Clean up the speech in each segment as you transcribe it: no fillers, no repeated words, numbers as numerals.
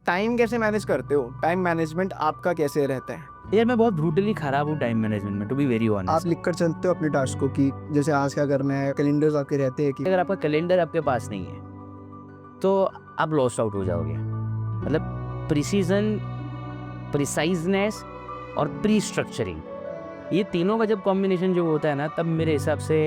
Time कैसे manage करते हो? टाइम मैनेजमेंट आपका कैसे रहता है? यार मैं बहुत ब्रूटली खराब हूँ टाइम मैनेजमेंट में, टू बी वेरी आप ऑनेस्ट। लिख कर चलते हो अपने टास्क को कि जैसे आज क्या करना है, कैलेंडर्स आपके रहते हैं कि अगर आपका कैलेंडर आपके पास नहीं है तो आप लॉस्ट आउट हो जाओगे। मतलब प्रिसीजन, प्रिसाइजनेस और प्री स्ट्रक्चरिंग, ये तीनों का जब कॉम्बिनेशन जो होता है ना, तब मेरे हिसाब से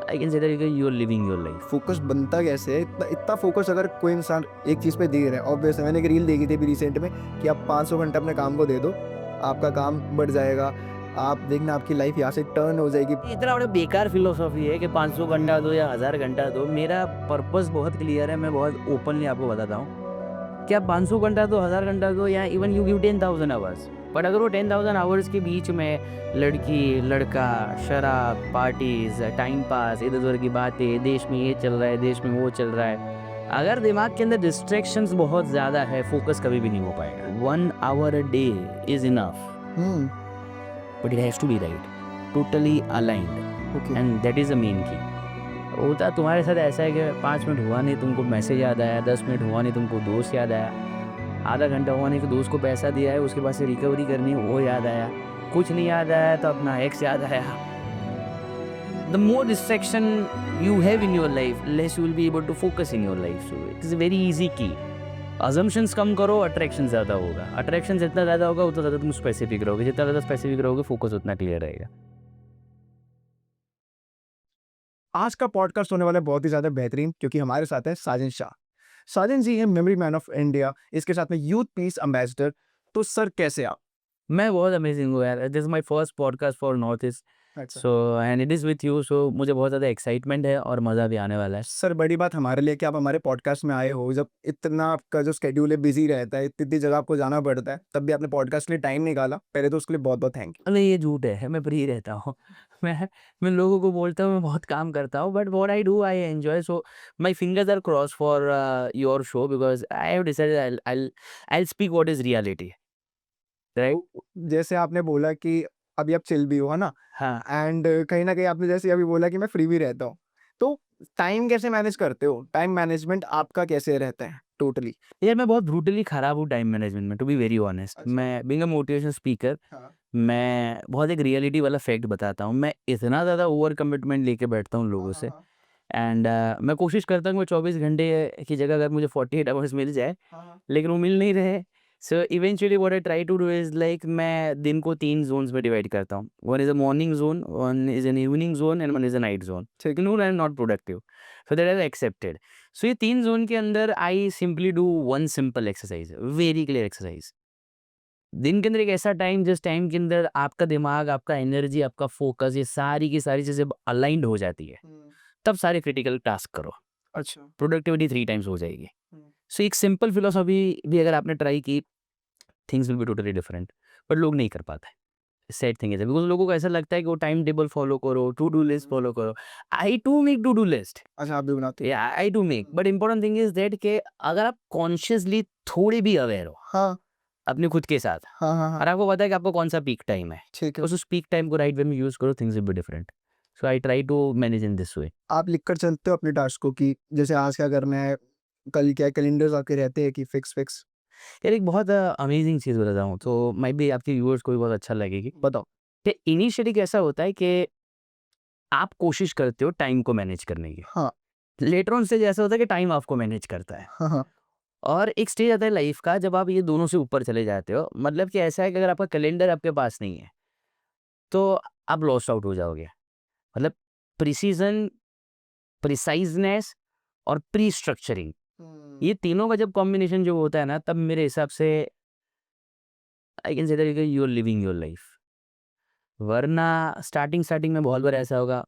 I can say that you are living your life. Focus बनता कैसे है? इतना इतना फोकस अगर कोई इंसान एक चीज़ पे दे रहा है, ऑब्वियस है। मैंने एक रील देखी थी अभी रिसेंट में कि आप 500 घंटे अपने काम को दे दो, आपका काम बढ़ जाएगा। आप देखना आपकी लाइफ यहाँ से टर्न हो जाएगी। इतना बड़ा बेकार फिलोसॉफी है कि 500 घंटा दो या 1000 घंटा दो। मेरा पर्पस बहुत क्लियर है, मैं बहुत ओपनली आपको बताता हूँ कि आप 500 घंटा दो, 1000 घंटा दो, या even you give 10,000 hours, but अगर वो 10,000 आवर्स के बीच में लड़की लड़का, शराब, पार्टीज, टाइम पास, इधर उधर की बातें, देश में ये चल रहा है, देश में वो चल रहा है, अगर दिमाग के अंदर डिस्ट्रैक्शंस बहुत ज़्यादा है, फोकस कभी भी नहीं हो पाएगा। 1 hour a day is enough, but it has to be right, totally aligned, okay. And that is the main key. होता तुम्हारे साथ ऐसा है कि 5 मिनट हुआ नहीं तुमको मैसेज याद आया, 10 मिनट हुआ नहीं तुमको दोस्त याद आया, आधा घंटा हुआ नहीं तो दोस्त को पैसा दिया है, उसके बाद से रिकवरी करनी है वो याद आया, कुछ नहीं याद आया तो अपना एक्स याद आया। The more distraction you have in your life, less you will be able to focus in your life. So it is very easy की अजम्पशंस कम करो, अट्रैक्शन ज़्यादा होगा। अट्रैक्शन जितना ज़्यादा होगा उतना ज़्यादा तुम स्पेसिफिक रहोगे, जितना ज़्यादा स्पेसिफिक रहोगे फोकस उतना क्लियर रहेगा। आज का पॉडकास्ट होने वाला है बहुत ही ज़्यादा बेहतरीन, क्योंकि हमारे साथ है साजिन शाह। साजिन जी हैं मेमोरी मैन ऑफ इंडिया, इसके साथ में यूथ पीस एम्बेसडर। तो सर कैसे आप? मैं बहुत अमेजिंग हूँ यार, this is my first podcast for north east, अच्छा। So and it is with you, so मुझे बहुत ज़्यादा एक्साइटमेंट है और मज़ा भी आने वाला है। सर बड़ी बात हमारे लिए कि आप हमारे पॉडकास्ट में आए हो। जब इतना आपका जो स्केड्यूल है बिजी रहता है, इतनी जगह आपको जाना पड़ता है, तब भी आपने पॉडकास्ट के लिए टाइम निकाला। पहले तो उसके लिए बहुत बहुत थैंक नहीं, ये झूठ है, मैं फ्री रहता हूँ। मैं लोगों को बोलता हूँ मैं बहुत काम करता हूँ, but what I do I enjoy, so my fingers are crossed for your show because I have decided I will speak what is reality, right? You. जैसे आपने बोला कि अभी आप चिल भी हो, है ना? हाँ। एंड कहीं न कहीं आपने जैसे अभी बोला कि मैं फ्री भी रहता हूँ। तो टाइम कैसे मैनेज करते हो? टाइम मैनेजमेंट आपका कैसे रहता है टोटली? यार मैं बहुत ब्रूटली खराब हूँ टाइम मैनेजमेंट में, टू बी वेरी ऑनेस्ट। अच्छा। मैं बीइंग अ मोटिवेशनल स्पीकर, हाँ। मैं बहुत एक रियलिटी वाला फैक्ट बताता हूँ। मैं इतना ज़्यादा ओवर कमिटमेंट लेके बैठता हूँ हाँ, लोगों हाँ, से, हाँ। एंड मैं कोशिश करता हूँ कि 24 घंटे की जगह अगर मुझे 48 आवर्स मिल जाए, हाँ, हाँ। लेकिन वो मिल नहीं रहे। So eventually what I try to do is like, मैं दिन को 3 ज़ोन्स में डिवाइड करता हूँ। One is a morning zone, one is an evening zone and one is a night zone. ठीक। Noon I am not productive, so that I have accepted. So ये 3 zone के अंदर I simply do one simple exercise, very clear exercise. दिन के अंदर एक ऐसा time जिस टाइम के अंदर आपका दिमाग, आपका एनर्जी, आपका फोकस, ये सारी की सारी चीज़ें अलाइन्ड हो जाती है, हुँ। तब सारे क्रिटिकल टास्क करो। अच्छा। प्रोडक्टिविटी 3 टाइम्स हो जाएगी। हुँ। सो एक सिंपल फिलॉसफी भी अगर आपने ट्राई की, things will be totally different, but लोग नहीं कर पाते। सैड थिंग इज़ बिकॉज़ लोगों को ऐसा लगता है कि वो टाइम टेबल फॉलो करो, टू डू लिस्ट हुँ। फॉलो करो। I too make to do list, अच्छा, आप भी बनाते हो? या आई टू मेक, हुँ। But important thing is that कि अगर आप कॉन्शियसली थोड़े भी अवेयर हो हाँ। अपने खुद के साथ, हाँ, हाँ, हाँ। और आपको पता है कि आपको कौन-सा पीक टाइम है, ठीक है। बस उस पीक टाइम को राइट वे में यूज़ करो, things will be different. So I try to manage in this way. आप लिख कर चलते हो अपने टास्क को कि जैसे आज क्या करना है, कल क्या, कैलेंडर्स आपके रहते हैं कि फिक्स? यार एक बहुत अमेजिंग चीज़ बताता हूँ, तो मे बी आपके व्यूअर्स को भी बहुत अच्छा लगेगी। बताओ। कि इनिशियली कैसा होता है कि आप कोशिश करते हो टाइम को मैनेज करने की। हाँ। लेटर ऑन स्टेज ऐसा होता है कि टाइम आपको मैनेज करता है। हाँ, हाँ। और एक स्टेज आता है लाइफ का जब आप ये दोनों से ऊपर चले जाते हो। मतलब कि ऐसा है कि अगर आपका कैलेंडर आपके पास नहीं है, तो आप लॉस्ट आउट हो जाओगे। मतलब प्रिसीजन, प्रिसाइज़नेस और प्री स्ट्रक्चरिंग, हुँ। ये तीनों का जब कॉम्बिनेशन जो होता है ना, तब मेरे हिसाब से I can say that you are living your life. वरना स्टार्टिंग में बहुत बार ऐसा होगा,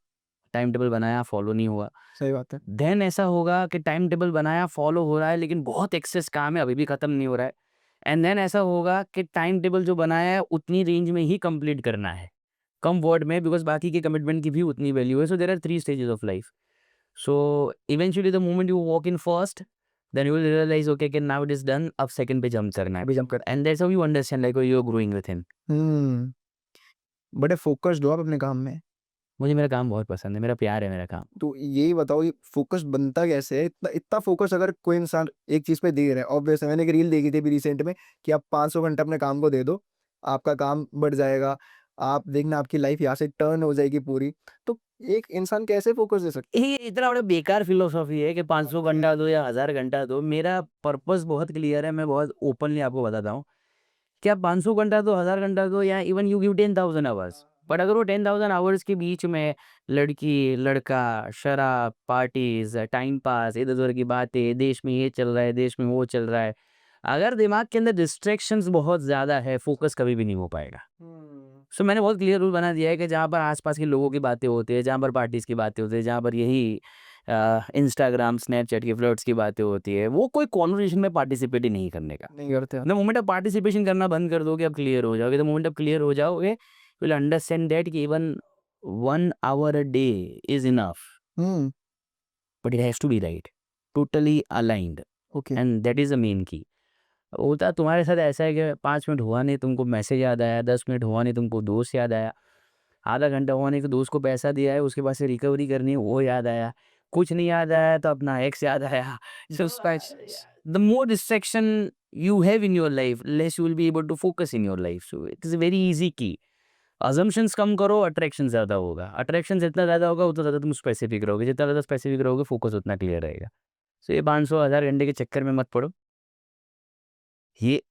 टाइम टेबल बनाया, फॉलो नहीं हुआ। सही बात है। देन ऐसा होगा कि टाइम टेबल बनाया, फॉलो हो रहा है, लेकिन बहुत एक्सेस काम है, अभी भी खत्म नहीं हो रहा है। एंड देन ऐसा होगा कि टाइम टेबल जो बनाया है उतनी रेंज में ही कंप्लीट करना है, कम वर्ड में, बिकॉज़ बाकी के कमिटमेंट की भी उतनी वैल्यू है। So there are 3 stages of life. So eventually the moment you walk in first, then you will realise okay कि नाउ इट इज़ डन, अब सेकंड पे जंप करना है। अभी जंप कर। And that's how you understand like you are growing with him. हुँ। बड़े focused हो आप अपने काम में। मुझे मेरा काम बहुत पसंद है, मेरा प्यार है मेरा काम। तो यही बताओ, ये फोकस बनता कैसे है? इतना इतना फोकस अगर कोई इंसान एक चीज पे दे रहा है, ऑब्वियस है, मैंने एक रील देखी थी अभी रिसेंट में कि आप 500 घंटा अपने काम को दे दो, आपका काम बढ़ जाएगा, आप देखना आपकी लाइफ यहाँ से टर्न हो जाएगी पूरी। तो एक इंसान कैसे फोकस दे सकता ये इतना बड़ा बेकार फिलोसॉफी है कि 500 घंटा दो या 1000 घंटा दो। मेरा पर्पस बहुत क्लियर है, मैं बहुत ओपनली आपको बताता हूँ कि आप 500 घंटा दो, 1000 घंटा दो, या even you give 10,000 hours, but अगर वो 10,000 आवर्स के बीच में लड़की, लड़का, शराब, पार्टीज, टाइम पास, इधर-उधर की बातें, देश में ये चल रहा है, देश में वो चल रहा है, अगर दिमाग के अंदर डिस्ट्रैक्शंस बहुत ज़्यादा है, फोकस कभी भी नहीं हो पाएगा। है? सो मैंने बहुत क्लियर रूल बना दिया है कि जहाँ पर आस-पास के लोगों की बातें होती है, जहाँ पर पार्टीज़ की बातें होती है, जहाँ पर यही इंस्टाग्राम, स्नैपचैट की फ्लर्ट्स की बातें होती है, वो कोई कन्वर्सेशन में पार्टिसिपेट ही नहीं करने का। नहीं करते द मोमेंट आप पार्टिसिपेशन करना बंद कर दोगे, आप क्लियर हो जाओगे। द मोमेंट आप क्लियर हो जाओगे, यू विल अंडरस्टैंड दैट कि even 1 hour a day is enough, hmm. But it has to be right, totally aligned, okay. And that is the main key. होता तुम्हारे साथ ऐसा है कि 5 मिनट हुआ नहीं तुमको मैसेज याद आया, 10 मिनट हुआ नहीं तुमको दोस्त याद आया, आधा घंटा हुआ नहीं तो दोस्त को पैसा दिया है, उसके बाद से रिकवरी करनी है वो याद आया, कुछ नहीं याद आया तो अपना एक्स याद आया। So the more distraction you have in your life, less you will be able to focus in your life. So it is a very easy key. Assumptions कम करो, अट्रैक्शन ज़्यादा होगा। अट्रैक्शन जितना ज़्यादा होगा उतना ज़्यादा तुम स्पेसिफिक रहोगे, जितना ज़्यादा स्पेसिफिक रहोगे फोकस उतना क्लियर रहेगा। सो ये 500,000 घंटे के चक्कर में मत पड़ो। ये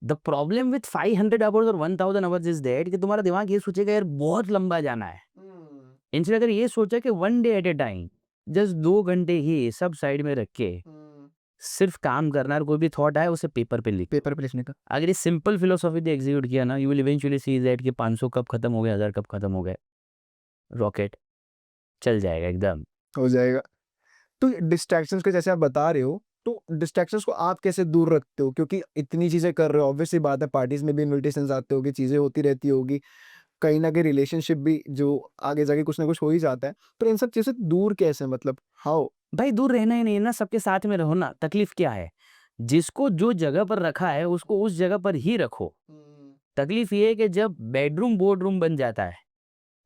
द प्रॉब्लम विथ 500 आवर्स और 1000 आवर्स इज दैट कि तुम्हारा दिमाग ये सोचेगा यार बहुत लंबा जाना है। इनसे अगर ये सोचा कि 1 day at A time, just 2 घंटे ही सब साइड में रख के सिर्फ काम करना, और कोई भी थॉट आए उसे पेपर पे लिख। पेपर पे लिखने का अगर ये सिंपल फिलोसॉफी से एग्जीक्यूट किया ना, you will eventually see that कि 500 कब खत्म हो गया, 1000 कब खत्म हो गए, रॉकेट चल जाएगा एकदम। हो जाएगा। तो डिस्ट्रैक्शंस के जैसे आप बता रहे हो, तो डिस्ट्रैक्शंस को आप कैसे दूर रखते हो? क्योंकि इतनी चीजें कर रहे हो, ऑब्वियसली बात है, पार्टीज में भी इनविटेशंस आते होंगे, चीजें होती रहती होगी, कहीं ना कहीं रिलेशनशिप भी जो आगे जाके कुछ ना कुछ हो ही जाता है, तो इन सब चीजों से दूर कैसे, मतलब हाउ? भाई दूर रहना ही नहीं है ना, सबके साथ में रहो ना, तकलीफ क्या है? जिसको जो जगह पर रखा है उसको उस जगह पर ही रखो। तकलीफ ये है कि जब बेडरूम बोर्डरूम बन जाता है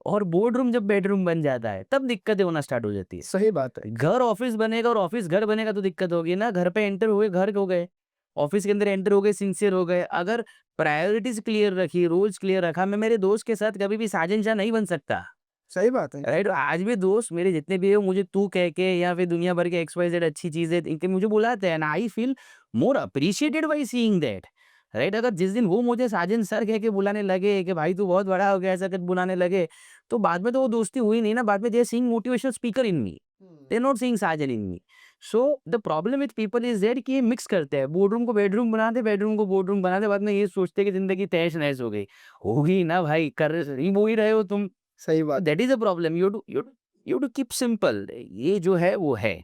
और बोर्डरूम जब बेडरूम बन जाता है तब दिक्कतें होना स्टार्ट हो जाती है। सही बात है। घर ऑफिस बनेगा और ऑफिस घर बनेगा तो दिक्कत होगी ना। घर पे एंटर हुए घर हो गए, ऑफिस के अंदर एंटर हो गए सिंसियर हो गए। अगर प्रायोरिटीज क्लियर रखी, रोल्स क्लियर रखा, मैं मेरे दोस्त के साथ कभी भी साजन शाह नहीं बन सकता। सही बात है। राइट, आज भी दोस्त मेरे जितने भी है वो मुझे तू कह के या फिर दुनिया भर के XYZ अच्छी चीजें इनके मुझे बुलाते हैं, I feel more appreciated by seeing that. Right, अगर जिस दिन वो मुझे साजन सर कह के बुलाने लगे कि भाई तू बहुत बड़ा हो गया ऐसा कर बुलाने लगे, तो बाद में तो वो दोस्ती हुई नहीं ना। बाद में they are seeing motivational speaker in me, they are not seeing Sajan in me. So the problem with people is that कि ये मिक्स करते हैं, बोर्डरूम को बेडरूम बनाते, बेडरूम को बोर्डरूम बनाते, बाद में ये सोचते हैं कि जिंदगी तहस नहस हो गई। होगी ना भाई, कर ही वो ही रहे हो तुम। सही बात। That is a problem. You to keep simple. ये जो है वो है,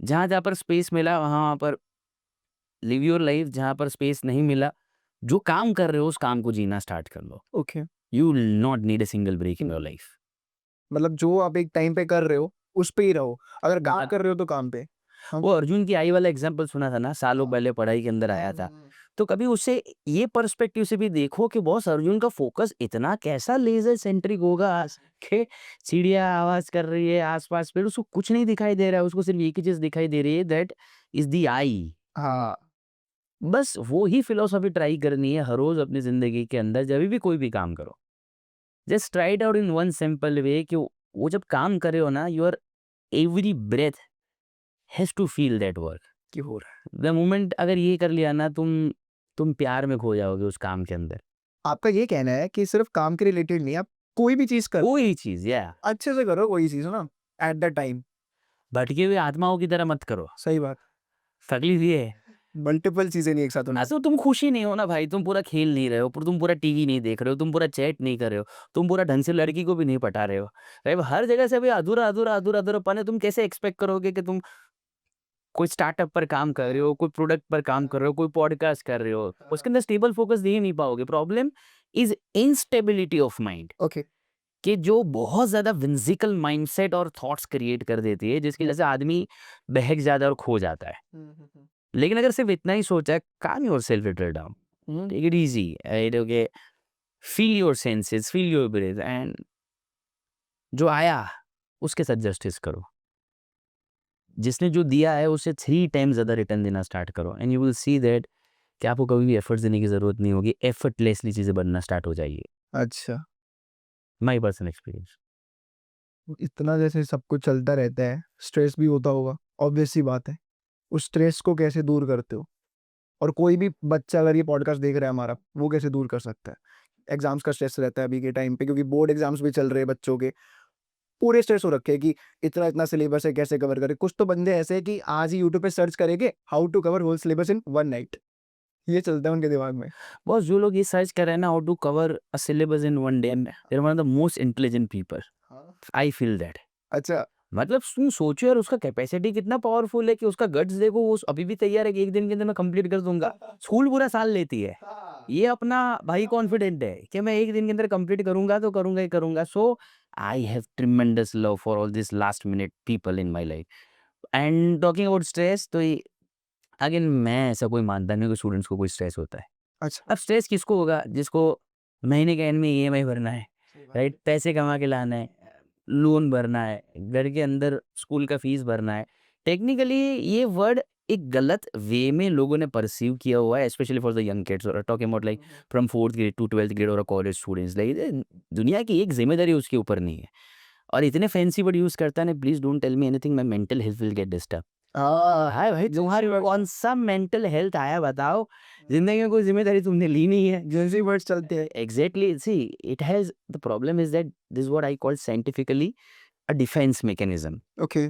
जहाँ जहाँ पर स्पेस मिला वहाँ पर लिव योर लाइफ, जहाँ पर स्पेस नहीं मिला, जो काम कर रहे हो उस काम को जीना स्टार्ट कर लो। Okay. You will not need a single break in your life. मतलब जो आप एक टाइम पे कर रहे हो उस पे ही रहो, अगर काम कर रहे हो तो काम पे। हम वो अर्जुन की आई वाला एग्जाम्पल सुना था ना, सालों पहले पढ़ाई के अंदर आया था। तो कभी उससे ये पर्सपेक्टिव से भी देखो कि बॉस अर्जुन का फोकस इतना कैसा लेजर सेंट्रिक होगा कि चिड़िया आवाज कर रही है आसपास, फिर उसको कुछ नहीं दिखाई दे रहा है, उसको सिर्फ एक ही चीज दिखाई दे रही है, दैट इज द आई। हाँ। बस वो ही फिलोसॉफी ट्राई करनी है हर रोज अपनी जिंदगी के अंदर, जब भी कोई भी काम करो। Just try it out in one simple way कि वो जब काम करे हो ना, your every breath has to feel that work. कि हो रहा है। द मोमेंट अगर ये कर लिया ना, तुम प्यार में खो जाओगे उस काम के अंदर। आपका ये कहना है कि सिर्फ काम के रिलेटेड नहीं, आप कोई भी चीज करो, कोई चीज या अच्छे से करो कोई चीज ना, एट द टाइम। भटके हुए आत्माओं की तरह मत करो। सही बात। तकलीफ ये है मल्टीपल चीजें नहीं एक साथ होना। ना, तो तुम खुशी नहीं हो ना भाई, तुम पूरा खेल नहीं रहे हो, तुम पूरा टीवी नहीं देख रहे हो, तुम पूरा चैट नहीं कर रहे हो, तुम पूरा ढंग से लड़की को भी नहीं पटा रहे हो। राइट, हर जगह से भाई अधूरा अधूरा अधूरा अधूरापन है। तुम कैसे एक्सपेक्ट करोगे कि तुम कोई स्टार्टअप पर काम कर रहे हो, कोई प्रोडक्ट पर काम कर रहे हो, कोई पॉडकास्ट कर रहे हो, उसके अंदर स्टेबल फोकस दे ही नहीं पाओगे। Problem is instability of mind, okay. कि जो बहुत ज्यादा विंजिकल माइंडसेट और थॉट्स क्रिएट कर देती है, जिसकी वजह से आदमी बहक जाता है और खो जाता है। लेकिन अगर सिर्फ इतना ही सोचा है, calm yourself little down, take it easy, okay, feel your senses, feel your breath, and जो आया उसके साथ जस्टिस करो, जिसने जो दिया है उसे 3 टाइम्स ज़्यादा रिटर्न देना स्टार्ट करो, and you will see that कि आपको कभी भी एफर्ट्स देने की ज़रूरत नहीं होगी, एफर्टलेसली चीज़ें बनना स्टार्ट हो जाएगी। अच्छा, माई पर्सनल एक्सपीरियंस। इतना जैसे सब कुछ चलता रहता है, स्ट्रेस भी होता होगा, ऑब्वियस सी बात है। उस स्ट्रेस को कैसे दूर करते हो? और कोई भी बच्चा अगर ये पॉडकास्ट देख रहा है हमारा, वो कैसे दूर कर सकता है? एग्ज़ाम्स का स्ट्रेस रहता है अभी के टाइम पे, क्योंकि बोर्ड एग्ज़ाम्स भी चल रहे हैं बच्चों के। पूरे स्ट्रेस हो रखे हैं कि इतना-इतना सिलेबस है, कैसे कवर करें? कुछ तो बंदे ऐसे हैं कि आज ही यूट्यूब पे सर्च करेंगे, how to cover whole syllabus in 1 night. ये चलता है उनके दिमाग में। बॉस, जो लोग ये सर्च कर रहे हैं ना how to cover a syllabus in 1 day, they are one of the most intelligent people. हाँ। I feel that. अच्छा। मतलब तुम सोचो यार, उसका कैपेसिटी कितना पावरफुल है कि उसका गट्स देखो, वो अभी भी तैयार है कि 1 दिन के अंदर मैं कंप्लीट कर दूँगा। स्कूल पूरा साल लेती है। हाँ। ये अपना भाई कॉन्फिडेंट है कि मैं 1 दिन के अंदर कंप्लीट करूँगा तो करूँगा ही करूँगा। So I have tremendous love for all this last minute people in my life. And talking about stress, तो ये अगेन मैं ऐसा कोई मानता नहीं हूँ कि स्टूडेंट्स को कोई स्ट्रेस होता है। अच्छा। अब स्ट्रेस किसको होगा? जिसको महीने के एंड में ईएमआई भरना है, सही बात राइट? है। पैसे कमा के लाना है, लोन भरना है, घर के अंदर स्कूल का फीस भरना है। टेक्निकली ये वर्ड एक गलत वे में लोगों ने परसीव किया हुआ है, specially for the young kids, talking about like from 4th grade two 12th grade और कॉलेज स्टूडेंट्स। लाइक दुनिया की एक ज़िम्मेदारी उसके ऊपर नहीं है, और इतने फैंसी वर्ड यूज़ करता है ना, please don't tell me anything, my mental health will get disturb. हाँ, हाय भाई, तुम्हारी जैसे वर्ड्स कौन-सा मेंटल हेल्थ आया बताओ? ज़िंदगी में कोई ज़िम्मेदारी तुमने ली नहीं है। जैसे वर्ड्स चलते हैं। Exactly. See, it has the problem is that this is what I call scientifically a defense mechanism. Okay.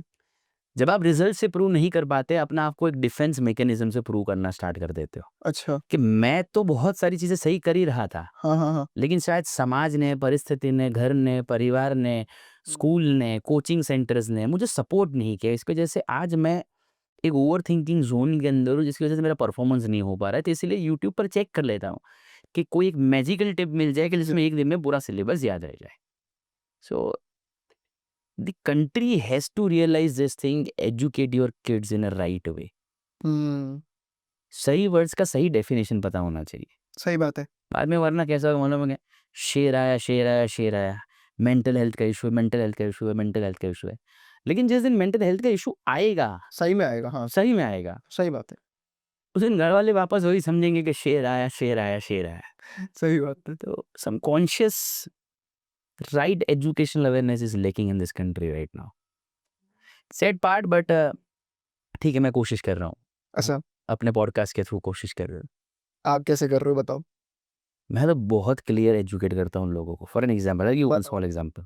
जब आप रिजल्ट से प्रूव नहीं कर पाते, अपना आपको एक डिफेंस मैकेनिज्म से प्रूव करना स्टार्ट कर देते हो अच्छा। कि मैं तो बहुत सारी चीज़ें सही कर ही रहा था, हाँ, हाँ, हाँ। लेकिन शायद समाज ने, परिस्थिति ने, घर ने, परिवार ने, स्कूल ने, कोचिंग सेंटर्स ने मुझे सपोर्ट नहीं किया। इसकी वजह से आज मैं एक ओवरथिंकिंग ज़ोन के अंदर हूँ, जिसकी वजह से मेरा परफॉर्मेंस नहीं हो पा रहा है। तो इसीलिए यूट्यूब पर चेक कर लेता हूँ कि कोई एक मैजिकल टिप मिल जाए कि जिसमें 1 दिन में पूरा सिलेबस याद रह जाए। So the country has to realise this thing, educate your kids in a right way. हुँ, सही वर्ड्स का सही डेफिनिशन पता होना चाहिए। सही बात है। बाद में वरना कैसा होगा मालूम है क्या? शेर आया, शेर आया, शेर आया। मेंटल हेल्थ का इश्यू है, मेंटल हेल्थ का इश्यू है, मेंटल हेल्थ का इश्यू है। लेकिन जिस दिन मेंटल हेल्थ का इश्यू आएगा, सही में आएगा, हाँ, सही में आएगा, सही बात है। उस दिन घर वाले वापस वही समझेंगे कि शेर आया, शेर आया, शेर आया। सही बात है। तो some conscious right educational awareness is lacking in this country right now. Sad part, but ठीक है, मैं कोशिश कर रहा हूँ। अच्छा, अपने पॉडकास्ट के थ्रू कोशिश कर रहा हूँ। आप कैसे कर रहे हो बताओ? मैं तो बहुत क्लियर एजुकेट करता हूँ लोगों को। For an example, I give one बताओ। Small example.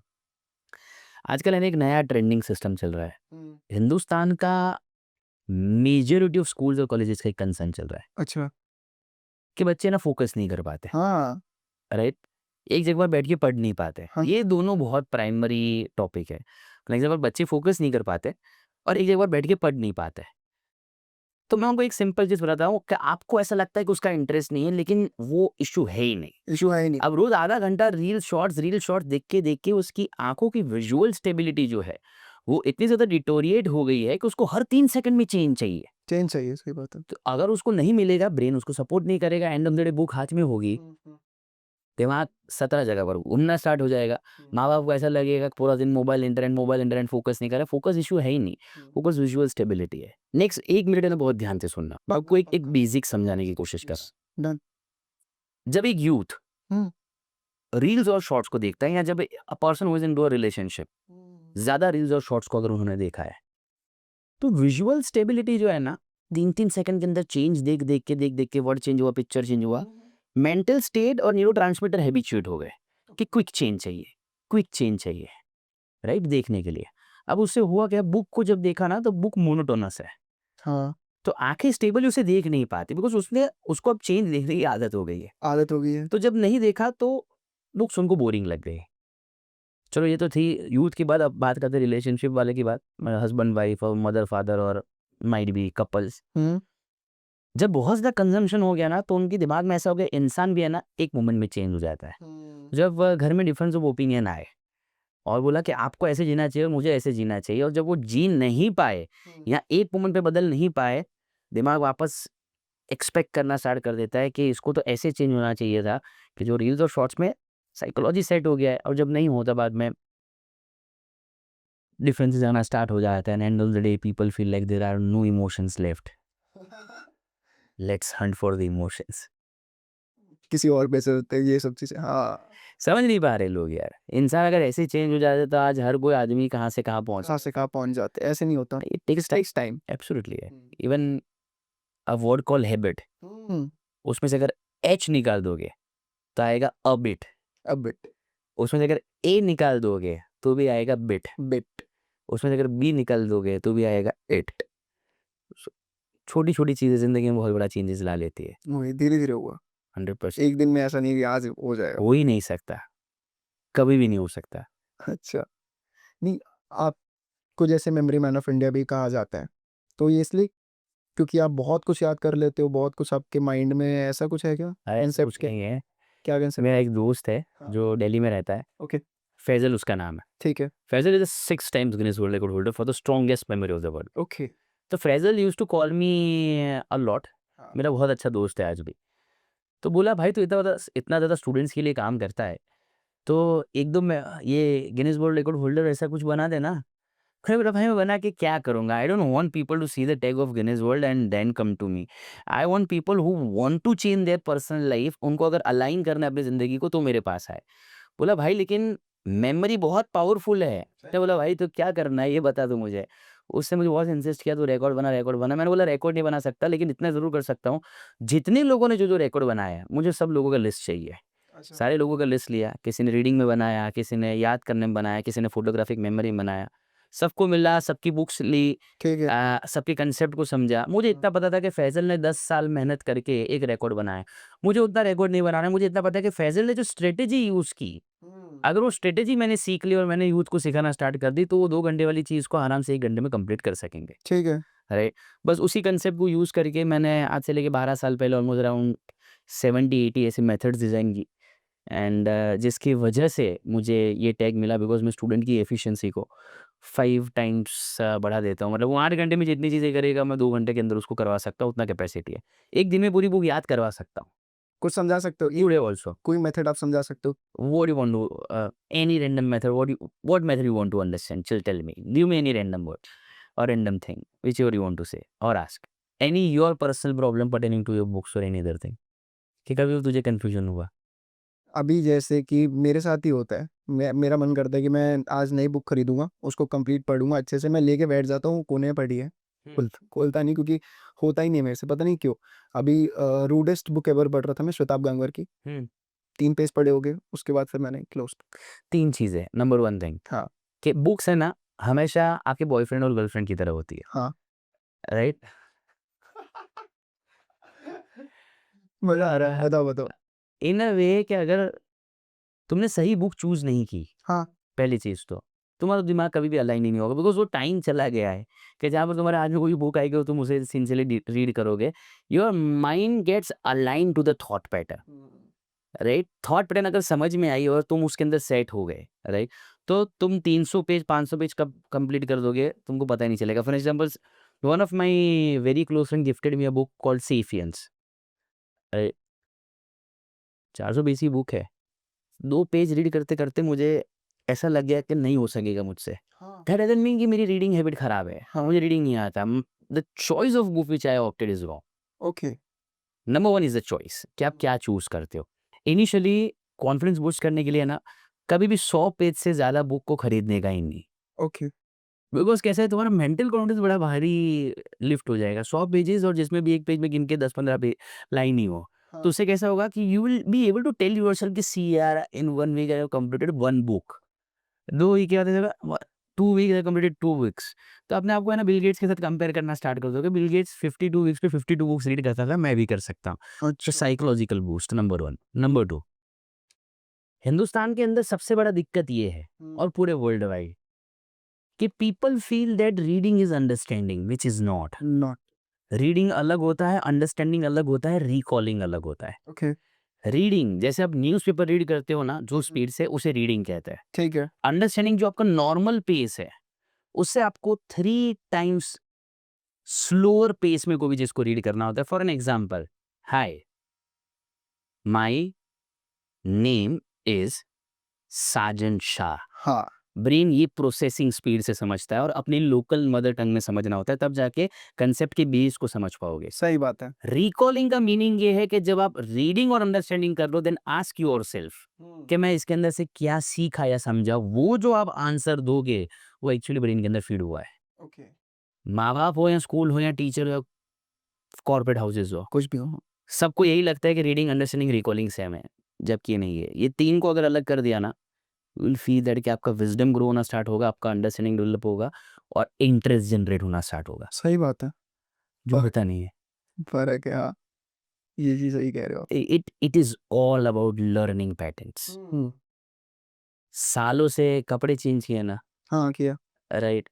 आजकल है ना एक नया ट्रेंडिंग सिस्टम चल रहा है। हुँ। हिंदुस्तान का मेजॉरिटी ऑफ स्कूल्स और कॉलेजेस का एक कंसर्न चल रहा है अच्छा। कि बच्चे ना फोकस नहीं कर पाते, हाँ, राइट? एक जगह पर बैठ के पढ़ नहीं पाते। हाँ। ये दोनों बहुत प्राइमरी टॉपिक है। फॉर एग्जांपल, बच्चे फोकस नहीं कर पाते और एक जगह पर बैठ के पढ़ नहीं पाते। तो मैं उनको एक सिंपल चीज़ बताता हूँ कि आपको ऐसा लगता है कि उसका इंटरेस्ट नहीं है, लेकिन वो इश्यू है ही नहीं। इश्यू है ही नहीं। अब रोज़ आधा घंटा रील शॉर्ट्स देख के उसकी आँखों की विजुअल स्टेबिलिटी जो है, वो इतनी ज़्यादा डिटोरिएट हो गई है कि उसको हर 3 सेकंड में चेंज चाहिए। चेंज चाहिए, सही बात है। तो अगर उसको नहीं मिलेगा, ब्रेन उसको सपोर्ट नहीं करेगा, and of the day book हाथ में होगी, हुँ। दिमाग 17 जगह पर घूमना स्टार्ट हो जाएगा। माँ-बाप को ऐसा लगेगा कि पूरा दिन मोबाइल, इंटरनेट, फोकस नहीं कर रहा है। फोकस इश्यू है ही नहीं, फोकस विजुअल स्टेबिलिटी है। नेक्स्ट 1 मिनट है ना, बहुत ध्यान से सुनना। मैं आपको एक बेसिक समझाने की कोशिश कर रहा हूँ। डन। जब एक यूथ हुँ। रील्स और शॉर्ट्स को देखता है, या जब a person who is into a relationship ज़्यादा रील्स और शॉर्ट्स को अगर उन्होंने देखा है, तो विजुअल स्टेबिलिटी जो है ना, 3-3 सेकंड के अंदर चेंज देख के वर्ड चेंज हुआ, पिक्चर चेंज हुआ, मेंटल स्टेट और न्यूरोट्रांसमीटर हैबिचुएट हो गए कि क्विक चेंज चाहिए, राइट? देखने के लिए। अब उससे हुआ क्या, बुक को जब देखा ना, तो बुक मोनोटोनस है, हाँ, तो आँखें स्टेबली उसे देख नहीं पाती, बिकॉज़ उसने उसको अब चेंज देखने की आदत हो गई है। आदत हो गई है। तो जब नहीं देखा तो बुक्स उनको बोरिंग लग गई। चलो ये तो थी यूथ की बात, अब बात करते हैं रिलेशनशिप वाले की बात। हस्बैंड वाइफ और मदर फादर और माइट बी कपल्स। हुँ। जब बहुत ज़्यादा कंज़म्पशन हो गया ना, तो उनके दिमाग में ऐसा हो गया, इंसान भी है ना एक मोमेंट में चेंज हो जाता है। हुँ। जब घर में डिफरेंस ऑफ ओपिनियन आए और बोला कि आपको ऐसे जीना चाहिए और मुझे ऐसे जीना चाहिए, और जब वो जी नहीं पाए हुँ। या एक मोमेंट पे बदल नहीं पाए, दिमाग वापस एक्सपेक्ट करना स्टार्ट कर देता है कि इसको तो ऐसे चेंज होना चाहिए था कि जो रील्स और शॉर्ट्स में साइकोलॉजी सेट हो गया है, और जब नहीं होता बाद में डिफरेंसेस आना स्टार्ट हो जाता है, end of the day people feel like there are no emotions left, let's hunt for the emotions. किसी और पे से होते हैं ये सब चीज़ें। हाँ, समझ नहीं पा रहे लोग यार, इंसान अगर ऐसे चेंज हो जाता तो आज हर कोई आदमी कहाँ से कहाँ पहुँच, कहाँ से कहाँ पहुँच जाते हैं, ऐसे नहीं होता। It takes takes time. Absolutely है। Even a word call habit, हुँ, उसमें से अगर एच निकाल दोगे तो आएगा अ बिट, अ बिट, उसमें से अगर ए निकाल दोगे तो भी आएगा बिट, बिट, उसमें से अगर बी निकाल दोगे तो भी आएगा इट। छोटी छोटी चीज़ें ज़िंदगी में बहुत बड़ा चेंजेस ला लेती है। वही धीरे-धीरे हुआ। 100% एक दिन में ऐसा नहीं कि आज हो जाएगा। हो ही नहीं सकता, कभी भी नहीं हो सकता। अच्छा, नहीं आपको जैसे मेमोरी मैन ऑफ इंडिया भी कहा जाता है, तो ये इसलिए क्योंकि आप बहुत कुछ याद कर लेते हो, बहुत कुछ आपके माइंड में ऐसा कुछ है क्या? ऐसा कुछ कांसेप्ट क्या नहीं है। क्या कांसेप्ट? मेरा एक दोस्त है हाँ, जो दिल्ली में रहता है, ओके, फैज़ल उसका नाम है। ठीक है, Faisal is a 6 times Guinness world record holder for the strongest memory of the world. Okay, तो Faisal used to call me a lot, हाँ, मेरा बहुत अच्छा दोस्त है आज भी। तो बोला भाई तू इतना ज़्यादा स्टूडेंट्स के लिए काम करता है, तो एक दो मैं ये गिनीज़ वर्ल्ड रिकॉर्ड होल्डर ऐसा कुछ बना देना। फिर बोला भाई मैं बना के क्या करूँगा? I don't want people to see the tag of Guinness world and then come to me. I want people who want to change their personal life, उनको अगर अलाइन करना है अपनी ज़िंदगी को तो मेरे पास आए। बोला भाई लेकिन मेमोरी बहुत पावरफुल है। मैं बोला भाई तो क्या करना है ये बता तू मुझे। उसने मुझे बहुत इंसिस्ट किया तू रिकॉर्ड बना। मैंने बोला रिकॉर्ड नहीं बना सकता लेकिन इतना ज़रूर कर सकता हूँ, जितने लोगों ने जो रिकॉर्ड बनाया है मुझे सब लोगों का लिस्ट चाहिए। अच्छा, सारे लोगों का लिस्ट लिया, किसी ने रीडिंग में बनाया, किसी ने याद करने में बनाया, किसी ने फोटोग्राफिक मेमोरी में बनाया। सबको मिला, सबकी बुक्स ली, ठीक है, सबके कंसेप्ट को समझा। मुझे इतना पता था कि फैज़ल ने 10 साल मेहनत करके एक रिकॉर्ड बनाया है। मुझे उतना रिकॉर्ड नहीं बनाना है, मुझे इतना पता है कि फैज़ल ने जो स्ट्रैटेजी यूज़ की, हुँ, अगर वो स्ट्रैटेजी मैंने सीख ली और मैंने यूथ को सिखाना स्टार्ट कर दी, तो वो 2 घंटे वाली चीज़ को आराम से 1 घंटे में कंप्लीट कर सकेंगे। ठीक है, राइट? बस उसी कंसेप्ट को यूज़ करके मैंने आज से लेके 12 साल पहले ऑलमोस्ट अराउंड 70-80 ऐसे मेथड्स डिज़ाइन की, एंड जिसकी वजह से मुझे ये टैग मिला, बिकॉज़ मैं स्टूडेंट की एफिशिएंसी को 5 टाइम्स बढ़ा देता हूँ। मतलब वो 8 घंटे में जितनी चीज़ें करेगा मैं 2 घंटे के अंदर उसको करवा सकता हूँ, उतना कैपेसिटी है। 1 दिन में पूरी बुक याद करवा सकता हूँ। कुछ समझा सकते हो? Today also. कोई मेथड आप समझा सकते हो? What do you want to any random method? What method you want to understand? Chill, tell me. Give me any random word or random thing, whichever you want to say or ask. Any your personal problem pertaining to your books or any other thing. कि कभी भी तुझे confusion हुआ? अभी जैसे कि मेरे साथ ही होता है, मेरा मन करता है कि मैं आज नई बुक खरीदूँगा, उसको कंप्लीट पढ़ूँगा अच्छे से, मैं लेके बैठ जाता हूँ, कोने में पड़ी है, खोलता नहीं क्योंकि होता ही नहीं है मेरे से, पता नहीं क्यों? अभी रूडेस्ट बुक एवर पढ़ रहा था मैं श्वेताब गांगवर की, हुँ। 3 पेज पढ़े होंगे, उसके बाद फिर मैंने क्लोज़। 3 चीज़ें। नंबर 1 थिंग हाँ, कि बुक्स है ना हमेशा आपके बॉयफ्रेंड और गर्लफ्रेंड की तरह होती है, हाँ। राइट? मज़ा आ रहा है, बताओ, बताओ। इन अ वे कि अगर तुमने सही बुक चूज़ नहीं की, हाँ, पहली चीज़ तो, तुम्हारा दिमाग कभी भी अलाइन ही नहीं होगा, बिकॉज़ वो टाइम चला गया है कि जहाँ पर तुम्हारे हाथ में कोई बुक आएगी और तुम उसे सिंसियरली रीड करोगे, your mind gets aligned to the thought pattern, right? Thought pattern अगर समझ में आई और तुम उसके अंदर सेट हो गए, राइट? तो तुम 300 पेज, 500 पेज कब कंप्लीट कर दोगे, तुमको पता ही नहीं चलेगा। For examples, one of my very close friend gifted me a book called sapiens, right? 420 की बुक है। 2 पेज रीड करते-करते मुझे ऐसा लग गया कि नहीं हो सकेगा मुझसे। हाँ, दैट डज़न्ट मीन कि मेरी रीडिंग हैबिट खराब है। हाँ, मुझे रीडिंग नहीं आता। The choice of book which I opted is wrong. Okay, number 1 is the choice कि आप क्या चूज़ करते हो। इनिशियली कॉन्फिडेंस बूस्ट करने के लिए ना, कभी भी 100 पेज से ज़्यादा बुक को खरीदने का ही नहीं। ओके, बिकॉज़ कैसा है, तुम्हारा मेंटल कॉन्फिडेंस बड़ा भारी लिफ्ट हो जाएगा। 100 पेजेज़ और जिसमें भी 1 पेज में गिन के 10-15 लाइन ही हो। तो हाँ, उससे कैसा होगा कि you will be able to tell yourself कि सी यार in 1 week I have completed 1 book. 2 week के बाद ऐसा होगा 2 वीक्स आई कंप्लीटेड 2 वीक्स। तो अपने आप को है ना बिल गेट्स के साथ कंपेयर करना स्टार्ट कर दोगे। बिल गेट्स 52 वीक्स पे 52 बुक्स रीड करता था, मैं भी कर सकता हूँ। तो अच्छा, psychological boost number 1। Number 2, Hindustan के अंदर सबसे बड़ा दिक्कत ये है हुँ, और पूरे वर्ल्ड वाइड कि people feel that reading is understanding which is not. Not reading अलग होता है, अंडरस्टैंडिंग अलग होता है, रिकॉलिंग अलग होता है। ओके, रीडिंग जैसे आप न्यूज़पेपर रीड करते हो ना जो हुँ, स्पीड से, उसे रीडिंग कहते हैं। ठीक है, अंडरस्टैंडिंग जो आपका नॉर्मल पेस है, उससे आपको 3 टाइम्स स्लोअर पेस में कोई भी चीज़ को रीड करना होता है। For an example, hi, my name is Sajan Shah. हाँ, ब्रेन ये प्रोसेसिंग स्पीड से समझता है और अपनी लोकल मदर टंग में समझना होता है, तब जाके कंसेप्ट के बेस को समझ पाओगे। सही बात है। रिकॉलिंग का मीनिंग ये है कि जब आप रीडिंग और अंडरस्टैंडिंग कर लो, देन आस्क योरसेल्फ कि मैं इसके अंदर से क्या सीखा या समझा। वो जो आप आंसर दोगे वो एक्चुअली ब्रेन के अंदर फीड हुआ है। ओके। माँ बाप हो या स्कूल हो या टीचर हो, कॉर्पोरेट हाउसेज हो, कुछ भी हो। सबको यही लगता है कि रीडिंग, अंडरस्टैंडिंग, रिकॉलिंग सेम है, जबकि ये नहीं है। ये तीन को अगर अलग कर दिया ना, यू विल फील दैट कि आपका विजडम ग्रो होना स्टार्ट होगा, आपका अंडरस्टैंडिंग डेवलप होगा और इंटरेस्ट जनरेट होना स्टार्ट होगा, सही बात है। जो और होता नहीं है। फ़र्क है, हाँ, ये चीज़ सही कह रहे हो आप। It is all about learning patterns. सालों से कपड़े चेंज किए ना, हाँ, किया। राइट?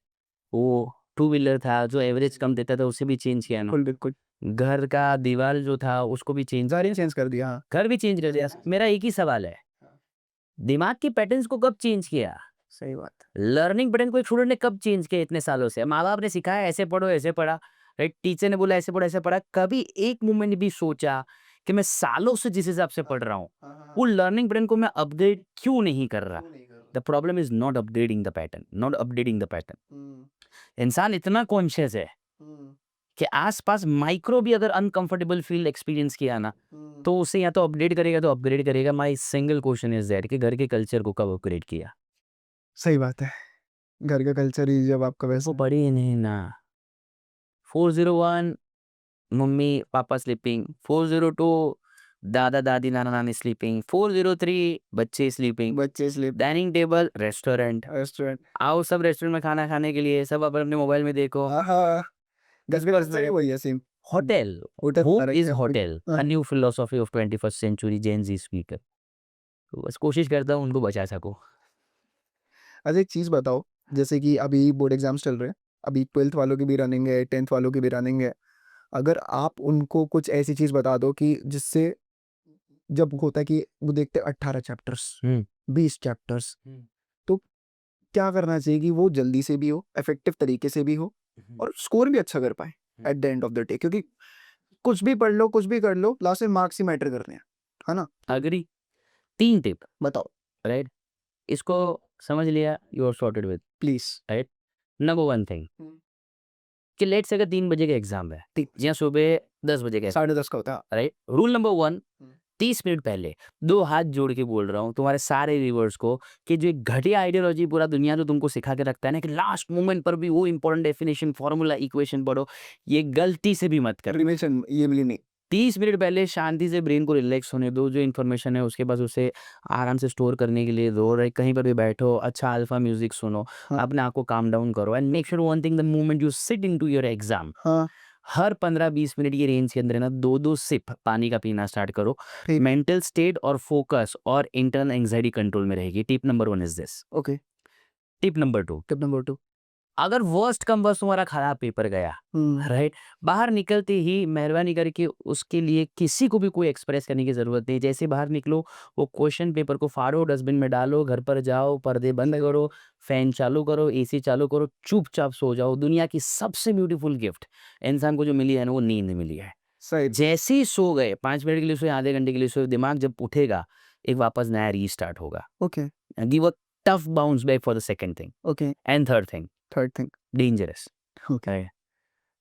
वो टू व्हीलर था जो एवरेज कम देता था, उसे भी चेंज किया ना। बिल्कुल, बिल्कुल। घर का दीवार जो था उसको भी चेंज, सारी चेंज कर दिया, हाँ। घर भी चेंज कर दिया। मेरा एक ही सवाल है, दिमाग की पैटर्न्स को कब चेंज किया? सही बात है। लर्निंग पैटर्न को एक स्टूडेंट ने कब चेंज किया इतने सालों से? माँ बाप ने सिखाया ऐसे पढ़ो, ऐसे पढ़ा, राइट? टीचर ने बोला ऐसे पढ़ो, ऐसे पढ़ा। कभी एक मोमेंट भी सोचा कि मैं सालों से जिस हिसाब से पढ़ रहा हूँ, वो लर्निंग पैटर्न को मैं अपडेट क्यों नहीं कर रहा? The problem is not updating the pattern, not updating the pattern. इंसान इतना कॉन्शियस है कि आसपास माइक्रो भी अगर अनकंफर्टेबल फील एक्सपीरियंस किया ना, तो उसे या तो अपडेट करेगा तो अपग्रेड करेगा। My single question is that कि घर के कल्चर को कब अपग्रेड किया? सही बात है। घर का कल्चर ही जब आपका वो वैसा है। पढ़ी ही नहीं ना। 401 मम्मी पापा स्लीपिंग, 402 दादा दादी नाना नानी स्लीपिंग, 403 बच्चे स्लीपिंग, बच्चे slip dining table restaurant, restaurant. आओ सब रेस्टोरेंट में खाना खाने के लिए, सब अपने अपने मोबाइल में देखो। हाँ, हाँ। घर पे कल्चर ही वही है सेम। होटल, होटल होम सारा इज ही होटल, हाँ। A new philosophy of 21st century Gen Z speaker. तो बस कोशिश करता हूँ उनको बचा सकूं। अच्छा एक चीज़ बताओ, जैसे कि अभी बोर्ड एग्ज़ाम्स चल रहे हैं, अभी 12th वालों की भी रनिंग है, 10th वालों की भी रनिंग है। अगर आप उनको कुछ ऐसी चीज़ बता दो कि जिससे जब होता है कि वो देखते हैं 18 चैप्टर्स, 20 चैप्टर्स, तो क्या करना चाहिए कि वो जल्दी से भी हो, इफ़ेक्टिव तरीके से भी हो और स्कोर भी अच्छा कर पाएँ at the end of the day? क्योंकि कुछ भी पढ़ लो, कुछ भी कर लो, लास्ट में मार्क्स ही मैटर करते हैं, है ना? अग्री। 3 टिप, बताओ राइट? इसको समझ लिया, you are sorted with, please. Right? Number 1 thing कि लेट्स से अगर 3 बजे का एग्जाम है ठीक। या सुबह 10 बजे का, 10:30 का होता है। राइट? रूल नंबर 1, 30 मिनट पहले 2 हाथ जोड़ के बोल रहा हूँ तुम्हारे सारे व्यूअर्स को कि जो एक घटिया आइडियोलॉजी पूरा दुनिया तो तुमको सिखा के रखता है ना कि लास्ट मोमेंट पर भी वो इंपॉर्टेंट डेफिनेशन, फॉर्मूला, इक्वेशन पढ़ो, ये गलती से भी मत कर। रिविजन ये मिली नहीं। 30 मिनट पहले शांति से ब्रेन को रिलैक्स होने दो, जो इन्फॉर्मेशन है उसके पास उसे आराम से स्टोर करने के लिए दो, राइट? कहीं पर भी बैठो, अच्छा अल्फा म्यूजिक सुनो, हाँ। अपने आप को काम डाउन करो and make sure one thing, the moment you sit into your exam, हाँ, हर 15-20 मिनट की रेंज के अंदर है ना 2-2 सिप पानी का पीना स्टार्ट करो। ठीक। मेंटल स्टेट और फोकस और इंटरनल एंजाइटी कंट्रोल में रहेगी। Tip number 1 is this. Okay. Tip number 2, tip number 2। अगर वर्स्ट कम वर्स्ट तुम्हारा खराब पेपर गया, राइट, बाहर निकलते ही मेहरबानी करके उसके लिए किसी को भी कोई एक्सप्रेस करने की जरूरत नहीं। जैसे बाहर निकलो, वो क्वेश्चन पेपर को फाड़ो, डस्टबिन में डालो, घर पर जाओ, पर्दे बंद करो, फैन चालू करो, एसी चालू करो, चुपचाप सो जाओ। दुनिया की सबसे ब्यूटीफुल गिफ्ट इंसान को जो मिली है ना, वो नींद मिली है। सही। जैसे ही सो गए, 5 मिनट के लिए सोए, आधे घंटे के लिए सोए, दिमाग जब उठेगा एक वापस नया रीस्टार्ट होगा। Okay, give a tough bounce back for the second thing okay. And third thing, third thing. Dangerous. Okay.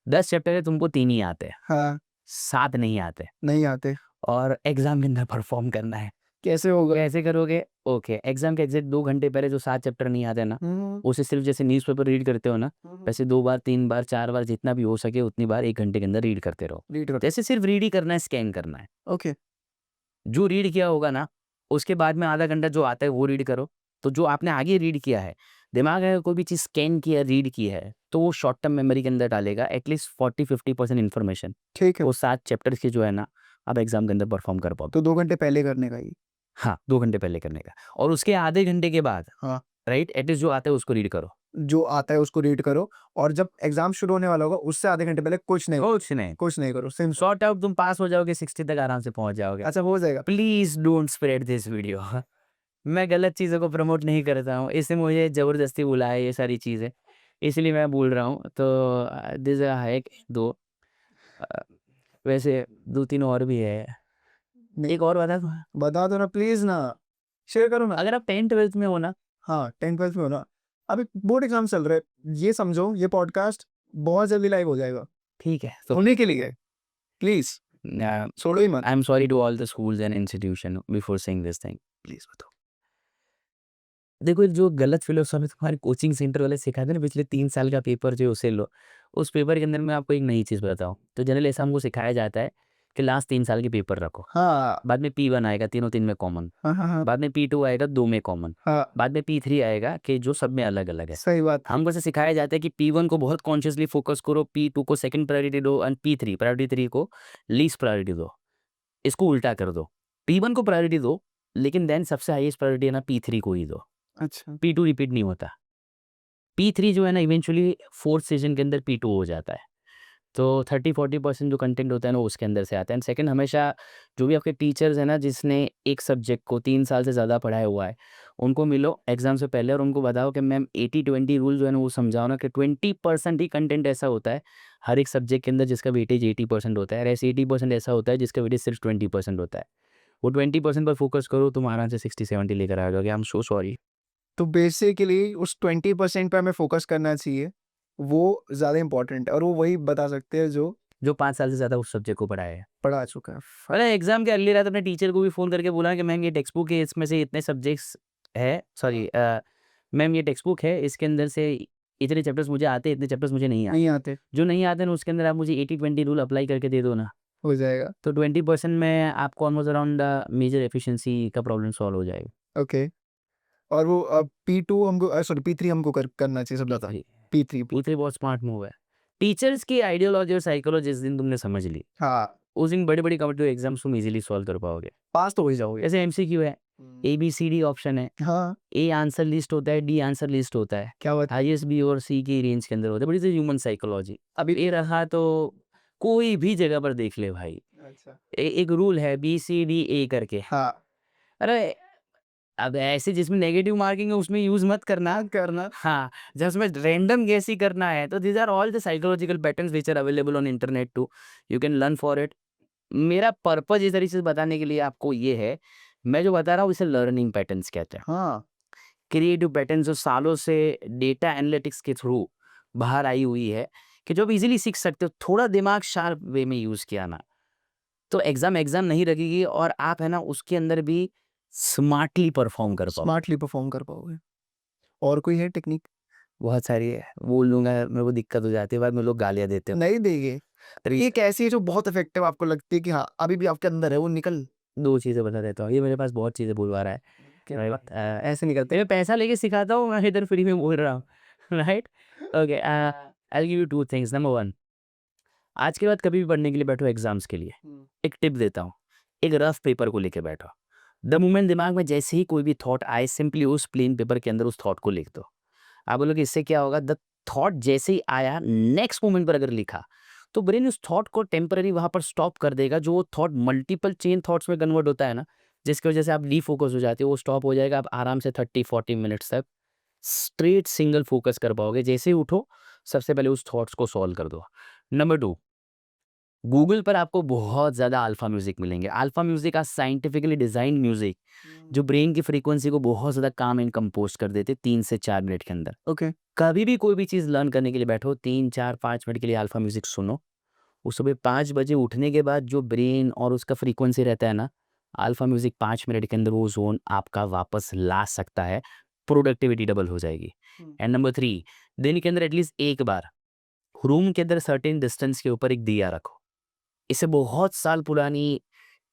10 chapter है, तुमको 3 ही आते हैं, हाँ, 7 नहीं आते नहीं आते। और एग्जाम के अंदर परफॉर्म करना है। कैसे होगा? कैसे करोगे? ओके, एग्जाम के एग्जैक्ट 2 घंटे पहले जो 7 चैप्टर नहीं आते ना, उसे सिर्फ जैसे न्यूज़पेपर रीड करते हो ना, वैसे 2 बार, 3 बार, 4 बार, जितना भी हो सके उतनी बार 1 घंटे के अंदर रीड करते रहो। रीड कर। जैसे सिर्फ रीड ही करना है, स्कैन करना है। ओके। जो रीड किया होगा ना, उसके बाद में आधा घंटा जो आता है वो रीड करो। तो जो आपने आगे रीड किया है, दिमाग अगर कोई भी चीज़ स्कैन किया, रीड की है, तो वो शॉर्ट टर्म मेमोरी के अंदर डालेगा एटलीस्ट 40-50% इन्फॉर्मेशन। ठीक है। वो 7 चैप्टर्स की जो है ना, आप एग्जाम के अंदर परफॉर्म कर पाओगे। तो 2 घंटे पहले करने का ही। हाँ, 2 घंटे पहले करने का और उसके आधे घंटे के बाद, हाँ। राइट, एटलीस्ट जो आता है उसको रीड करो। जो आता है उसको रीड करो और जब एग्जाम शुरू होने वाला होगा उससे आधे घंटे पहले कुछ नहीं कुछ नहीं करो। सिम शॉर्ट आउट, तुम पास हो जाओगे, 60 तक आराम से पहुंच जाओगे। अच्छा हो जाएगा। Please don't spread this video. मैं गलत चीज़ों को प्रमोट नहीं करता हूँ, इससे मुझे ज़बरदस्ती बुलाया ये सारी चीज़ें, इसलिए मैं बोल रहा हूँ। तो दिस है एक 2, वैसे 2-3 और भी है। नहीं। एक और बता दूँ? बता दो ना प्लीज ना, शेयर करो ना। अगर आप 10th 12th में हो ना, हाँ 10-12 में हो ना, अभी बोर्ड एग्जाम चल रहे हैं, ये समझो ये पॉडकास्ट बहुत जल्दी लाइव हो जाएगा, ठीक है, तो होने के लिए प्लीज छोड़ो ही मत। I am sorry to all the schools and institution before saying this thing, please बताओ। देखो, जो गलत फिलोसॉफी तुम्हारे कोचिंग सेंटर वाले सिखाते हैं ना, पिछले 3 साल का पेपर जो है उसे लो। उस पेपर के अंदर मैं आपको एक नई चीज़ बताता हूँ। तो जनरली ऐसा हमको सिखाया जाता है कि लास्ट 3 साल के पेपर रखो। हाँ बाद में P1 आएगा, तीनों 3 में कॉमन। हाँ हाँ हाँ बाद में P2 आएगा, 2 में कॉमन। हाँ, बाद में P3 आएगा कि जो सब में अलग-अलग है। सही बात है। हमको ऐसे सिखाया जाता है कि P1 को बहुत कॉन्शियसली फोकस करो, P2 को सेकंड प्रायोरिटी दो एंड P3 प्रायोरिटी 3 को लीस्ट प्रायोरिटी दो। इसको उल्टा कर दो। P1 को प्रायोरिटी दो, लेकिन देन सबसे हाईएस्ट प्रायोरिटी है ना P3 को ही दो। अच्छा P2 रिपीट नहीं होता। P3 जो है ना इवेंचुअली 4th सीज़न के अंदर P2 हो जाता है। तो 30-40% जो कंटेंट होता है ना, वो उसके अंदर से आता है। एंड सेकंड, हमेशा जो भी आपके टीचर्स हैं ना, जिसने एक सब्जेक्ट को 3 साल से ज़्यादा पढ़ाया हुआ है, उनको मिलो एग्ज़ाम से पहले और उनको बताओ कि मैम 80-20 रूल जो है ना, वो समझाओ ना कि 20% ही कंटेंट ऐसा होता है हर एक सब्जेक्ट के अंदर जिसका वेटेज 80% होता है, और ऐसे 80% ऐसा होता है जिसका वेटेज सिर्फ 20% होता है। वो 20% पर फोकस करो, तुम आराम से 60-70 लेकर आ जाओगे। I am so sorry. तो बेसिकली उस 20% पे हमें फोकस करना चाहिए, वो ज़्यादा इम्पोर्टेंट है और वो वही बता सकते हैं जो जो 5 साल से ज़्यादा उस सब्जेक्ट को पढ़ाया है। पढ़ा चुका है। अरे एग्ज़ाम के अर्ली रात अपने टीचर को भी फ़ोन करके बोला कि मैम ये टेक्स्ट बुक है, इसमें से इतने सब्जेक्ट्स है, सॉरी मैम ये टेक्स्ट बुक है, इसके अंदर से इतने चैप्टर्स मुझे आते हैं, इतने चैप्टर्स मुझे नहीं आते। नहीं आते, जो नहीं आते ना, उसके अंदर आप मुझे 80-20 रूल अप्लाई करके दे दो ना, हो जाएगा। तो 20% में आपको ऑलमोस्ट अराउंड मेजर एफिशिएंसी का प्रॉब्लम सॉल्व हो जाएगा। ओके, और वो P2 हमको सॉरी P3 हमको करना चाहिए सब ज़्यादा। P3 P3 P3 बहुत स्मार्ट मूव है। टीचर्स की आइडियोलॉजी और साइकोलॉजी जिस दिन तुमने समझ ली, हाँ, उस दिन बड़ी-बड़ी कॉम्पिटिटिव एग्ज़ाम्स तुम ईज़िली सॉल्व कर पाओगे। पास तो हो ही जाओगे। जैसे एमसीक्यू है, ABCD ऑप्शन है, हाँ, ए आंसर लिस्ट होता है, डी आंसर लिस्ट होता है। क्या बात। हाईएस्ट बी और सी की रेंज के अंदर होता है। बड़ी सी ह्यूमन साइकोलॉजी। अब ये रहा तो कोई भी जगह पर देख ले भाई। अच्छा, एक रूल है BCDA करके। हाँ, अरे अब ऐसे जिसमें नेगेटिव मार्किंग है उसमें यूज़ मत करना। करना हाँ, जिसमें रैंडम गेस ही करना है, तो these are all the psychological patterns which are available on internet too, you can learn for it. मेरा पर्पज़ ये सारी चीज़ बताने के लिए आपको ये है, मैं जो बता रहा हूँ इसे लर्निंग पैटर्न्स कहते हैं। हाँ, क्रिएटिव पैटर्न जो सालों से डेटा एनालिटिक्स के थ्रू बाहर आई हुई है कि जो आप इजीली सीख सकते हो, थोड़ा दिमाग शार्प वे में यूज़ किया ना, तो एग्ज़ाम एग्ज़ाम नहीं लगेगी और आप है ना उसके अंदर भी स्मार्टली परफ़ॉर्म कर पाओ। स्मार्टली परफॉर्म कर पाओगे। और कोई है टेक्निक? बहुत सारी है, बोल लूँगा मेरे को दिक्कत हो जाती है, बाद में लोग गालियाँ देते हैं। नहीं देंगे, तो ये एक ऐसी है जो बहुत इफेक्टिव आपको लगती है कि हाँ, अभी भी आपके अंदर है वो निकल। 2 चीज़ें बता देता हूँ, ये मेरे पास बहुत चीज़ें बुलवा रहा है कि भाई ऐसे नहीं करते, मैं पैसा लेके सिखाता हूँ, मैं इधर फ्री में बोल रहा हूँ। Right? Okay, I will give you 2 things. Number 1, आज के बाद कभी भी पढ़ने के लिए बैठो एग्जाम्स के लिए, एक टिप देता हूँ, एक रफ पेपर को लेके बैठो। द मोमेंट दिमाग में जैसे ही कोई भी थॉट आए, सिंपली उस प्लेन पेपर के अंदर उस थॉट को लिख दो। आप बोलोगे इससे क्या होगा? द थॉट जैसे ही आया, नेक्स्ट मोमेंट पर अगर लिखा, तो ब्रेन उस थॉट को टेम्पररी वहाँ पर स्टॉप कर देगा। जो वो थॉट मल्टीपल चेन थॉट्स में कन्वर्ट होता है ना, जिसकी वजह से आप डीफोकस हो जाते हो, वो स्टॉप हो जाएगा। आप आराम से 30-40 मिनट्स तक स्ट्रेट सिंगल फोकस कर पाओगे। जैसे ही उठो, सबसे पहले उस थॉट्स को सॉल्व कर दो। नंबर 2, गूगल पर आपको बहुत ज़्यादा अल्फ़ा म्यूज़िक मिलेंगे। अल्फ़ा म्यूज़िक आज साइंटिफिकली डिज़ाइन्ड म्यूज़िक, जो ब्रेन की फ्रीक्वेंसी को बहुत ज़्यादा काम एंड कंपोज़ कर देते 3 से 4 मिनट के अंदर। ओके, कभी भी कोई भी चीज़ लर्न करने के लिए बैठो, 3, 4, 5 मिनट के लिए अल्फ़ा म्यूज़िक सुनो। उस सुबह 5 बजे उठने के बाद जो ब्रेन और उसका फ्रीक्वेंसी रहता है ना, अल्फ़ा म्यूज़िक 5 मिनट के अंदर वो ज़ोन आपका वापस ला सकता है। प्रोडक्टिविटी डबल हो जाएगी। एंड नंबर 3, दिन के अंदर एटलीस्ट एक बार रूम के अंदर सर्टेन डिस्टेंस के ऊपर एक दिया रखो। इसे बहुत साल पुरानी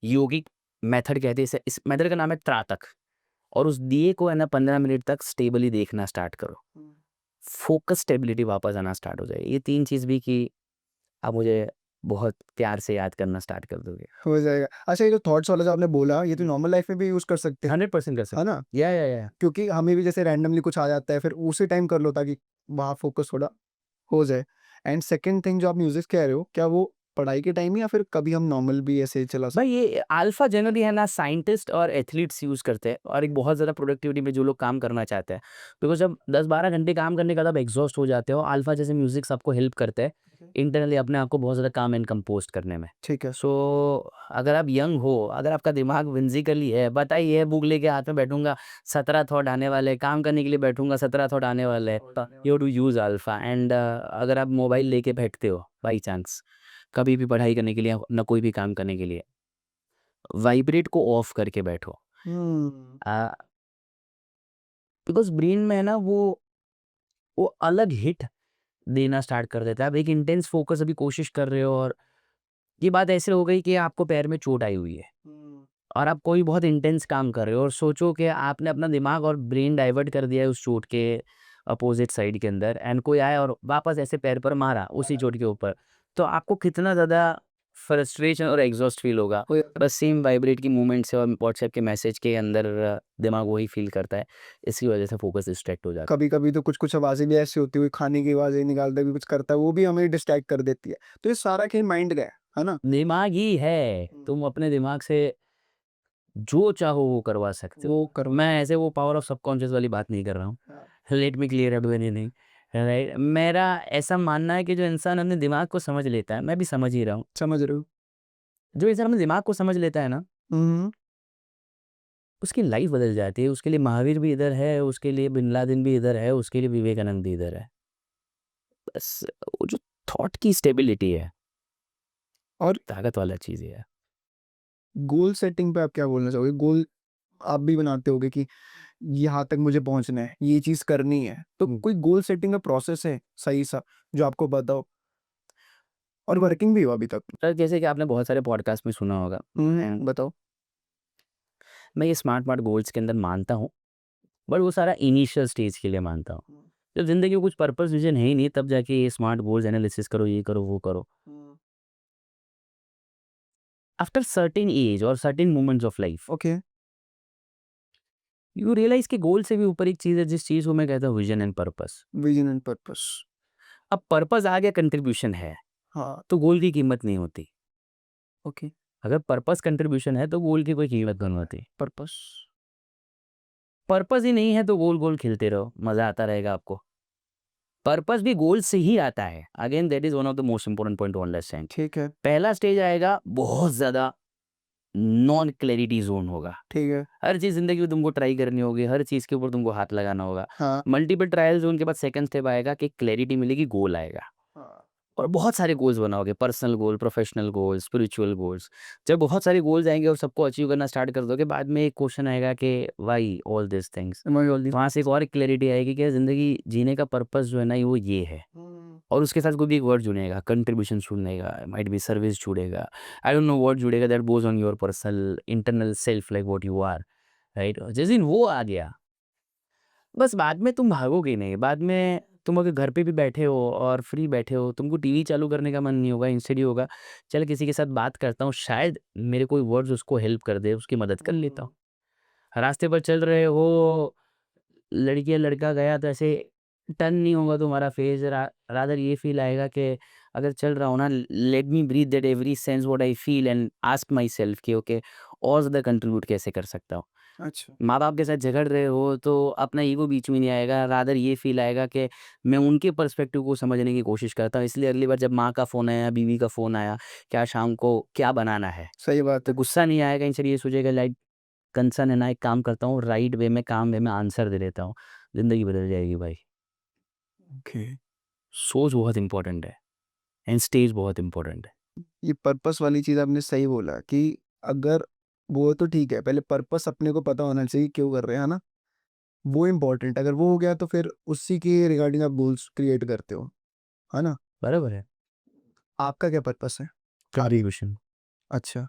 योगिक मेथड कहते हैं। इस मेथड का नाम है त्राटक। और उस दिए को है ना 15 मिनट तक स्टेबली देखना स्टार्ट करो। फोकस स्टेबिलिटी वापस आना स्टार्ट हो जाएगी। ये 3 चीज़ भी कि आप मुझे बहुत प्यार से याद करना स्टार्ट कर दोगे। हो जाएगा। अच्छा, ये जो थॉट्स वाला जो आपने बोला, ये तो नॉर्मल लाइफ में भी यूज़ कर सकते हैं, 100% कर सकते है हैं। ना? या। क्योंकि हमें भी जैसे रैंडमली कुछ आ जाता है, फिर उसी टाइम कर लो ताकि वहाँ फोकस थोड़ा हो जाए। एंड सेकंड थिंग जो आप म्यूज़िक कह रहे हो, क्या वो पढ़ाई के टाइम ही या फिर कभी हम नॉर्मल भी ऐसे चला सकते भाई ये अल्फा जनरली है ना साइंटिस्ट और एथलीट्स यूज़ करते हैं, और एक बहुत ज़्यादा प्रोडक्टिविटी में जो लोग काम करना चाहते हैं। बिकॉज़ जब 10-12 घंटे काम करने के बाद आप एग्ज़ॉस्ट हो जाते हो, अल्फा जैसे म्यूज़िक्स आपको हेल्प करते हैं इंटरनली अपने आप को बहुत ज़्यादा काम एंड कंपोस्ट करने में। ठीक है। सो अगर आप यंग हो, अगर आपका दिमाग व्हिमसिकली है, बताइए बुक लेके हाथ में बैठूँगा, 17 थॉट आने वाले हैं, काम करने के लिए बैठूँगा, 17 थॉट आने वाले हैं। You have to use alpha and अगर आप मोबाइल लेके बैठते हो बाई चांस, कभी भी पढ़ाई करने के लिए, ना कोई भी काम करने के लिए, वाइब्रेट को ऑफ करके बैठो। हुँ। अ, बिकॉज़ ब्रेन में है ना वो अलग हिट देना स्टार्ट कर देता है। आप एक इंटेंस फ़ोकस अभी कोशिश कर रहे हो और ये बात ऐसे हो गई कि आपको पैर में चोट आई हुई है हुँ। और आप कोई बहुत इंटेंस काम कर रहे हो और सोचो कि आपने अपना दिमाग और ब्रेन डाइवर्ट कर दिया है उस चोट के अपोजिट साइड के अंदर एंड कोई आया और वापस ऐसे पैर पर मारा उसी चोट के ऊपर, तो आपको कितना ज़्यादा फ्रस्ट्रेशन और एग्जॉस्ट फील होगा। हो जाता है। बस सेम वाइब्रेट की मूवमेंट से और व्हाट्सएप के मैसेज के अंदर दिमाग वही फील करता है। इसी वजह से फोकस डिस्ट्रैक्ट हो जाता कभी-कभी तो कुछ-कुछ आवाज़ें भी ऐसी होती है, कोई खाने की आवाज़ें निकालता है, कोई कुछ करता है, वो भी हमें डिस्ट्रैक्ट कर देती है। तो ये सारा खेल माइंड का है ना? है। दिमाग ही है, हुँ। तुम अपने दिमाग से जो चाहो वो करवा सकते हो। वो करो। मैं ऐसे वो पावर ऑफ सबकॉन्शियस वाली बात नहीं कर रहा हूँ। हाँ, let me clear up anything, right? मेरा ऐसा मानना है कि जो इंसान अपने दिमाग को समझ लेता है, मैं भी समझ ही रहा हूँ। समझ रहे हो? जो इंसान अपने दिमाग को समझ लेता है ना, हुँ, उसकी लाइफ बदल जाती है। उसके लिए महावीर भी इधर है, उसके लिए बिन लादेन भी इधर है, उसके लिए विवेकानंद भी इधर है। बस वो जो थॉट की स्टेबिलिटी है, और ताकत वाला चीज़ है। गोल सेटिंग पे आप क्या बोलना चाहोगे? गोल आप भी बनाते होगे कि यहाँ तक मुझे पहुँचना है, ये चीज़ करनी है। तो कोई गोल सेटिंग का प्रोसेस है सही-सा जो आपको पता हो और वर्किंग भी हो अभी तक? सर जैसे कि आपने बहुत सारे पॉडकास्ट में सुना होगा, बताओ। मैं ये स्मार्ट गोल्स के अंदर मानता हूँ, बट वो सारा इनिशियल स्टेज के लिए मानता हूँ। हुँ, जब ज़िंदगी में कुछ पर्पस विज़न है ही नहीं, तब जाके ये स्मार्ट गोल्स एनालिसिस करो, ये करो, वो करो। हुँ। आफ्टर सर्टेन एज और certain moments of life, okay, you realise कि गोल से भी ऊपर एक चीज़ है, जिस चीज़ को मैं कहता हूँ vision and purpose. Vision and purpose. अब पर्पस आ गया, कंट्रीब्यूशन है, हाँ, तो गोल की कीमत नहीं होती। ओके, अगर पर्पस कंट्रीब्यूशन है, तो गोल की कोई कीमत नहीं होती। पर्पस। पर्पस ही नहीं है, तो गोल-गोल खेलते रहो, मज़ा आता रहेगा आपको। पर्पस भी गोल से ही आता है। Again that is one of the most important point two understand. ठीक है, पहला स्टेज आएगा, बहुत ज़्यादा नॉन क्लैरिटी ज़ोन होगा। ठीक है। हर चीज़ ज़िंदगी में तुमको ट्राई करनी होगी, हर चीज़ के ऊपर तुमको हाथ लगाना होगा। हाँ, मल्टीपल ट्रायल ज़ोन के बाद सेकंड स्टेप आएगा कि क्लैरिटी मिलेगी, गोल आएगा। हाँ। और बहुत सारे गोल्स बनाओगे, पर्सनल गोल, प्रोफेशनल गोल, स्पिरिचुअल गोल्स। जब बहुत सारे गोल्स आएँगे और सबको अचीव करना स्टार्ट कर दोगे, बाद में एक क्वेश्चन आएगा कि व्हाई ऑल दीज़ थिंग्स? समझ ऑल दिस। वहाँ से एक और क्लैरिटी आएगी कि ज़िंदगी जीने का पर्पस जो है ना, वो ये है। हुँ, और उसके साथ कोई भी एक वर्ड जुड़ेगा, कंट्रीब्यूशन जुड़ेगा, माइट बी सर्विस जुड़ेगा। आई डोंट नो व्हाट जुड़ेगा, that goes on your personal internal self like what you are, right? जिस दिन वो आ गया, बस बाद में तुम भागोगे नहीं। बाद में तुम अगर घर पे भी बैठे हो और फ्री बैठे हो, तुमको टीवी चालू करने का मन नहीं होगा, इंस्टेड ये होगा, चल किसी के साथ बात करता हूँ, शायद मेरे कोई वर्ड्स उसको हेल्प कर दे, उसकी मदद कर लेता हुँ। हूँ। रास्ते पर चल रहे हो, लड़की या लड़का गया तो ऐसे टर्न नहीं होगा तुम्हारा फेस, रादर ये फील आएगा कि अगर चल रहा हूँ ना, let me breathe that every sense what I feel and ask myself okay ओके, और ज़्यादा कंट्रीब्यूट कैसे कर सकता हूँ। अच्छा, माँ बाप के साथ झगड़ रहे हो तो अपना ईगो बीच में नहीं आएगा, रादर ये फील आएगा कि मैं उनके पर्सपेक्टिव को समझने की कोशिश करता हूँ, इसलिए अगली बार जब माँ का फ़ोन आया, बीवी का फ़ोन आया, क्या शाम को क्या बनाना है, सही बात तो है। गुस्सा नहीं आएगा, इंस्टेड ये सोचेगा लाइक कंसर्न है ना, एक काम करता हूँ, राइट वे में, काम वे में आंसर दे देता हूँ, ज़िंदगी बदल जाएगी भाई। ओके। सोच बहुत इम्पोर्टेंट है एंड स्टेज बहुत इम्पोर्टेंट है। ये पर्पस वाली चीज़ आपने सही बोला कि अगर वो तो ठीक है, पहले पर्पस अपने को पता होना चाहिए क्यों कर रहे हैं, है ना? वो इम्पोर्टेंट अगर वो हो गया तो फिर उसी के रिगार्डिंग आप गोल्स क्रिएट करते हो, है ना? बराबर है। आपका क्या पर्पस है? आगे कंट्रीब्यूशन, अच्छा,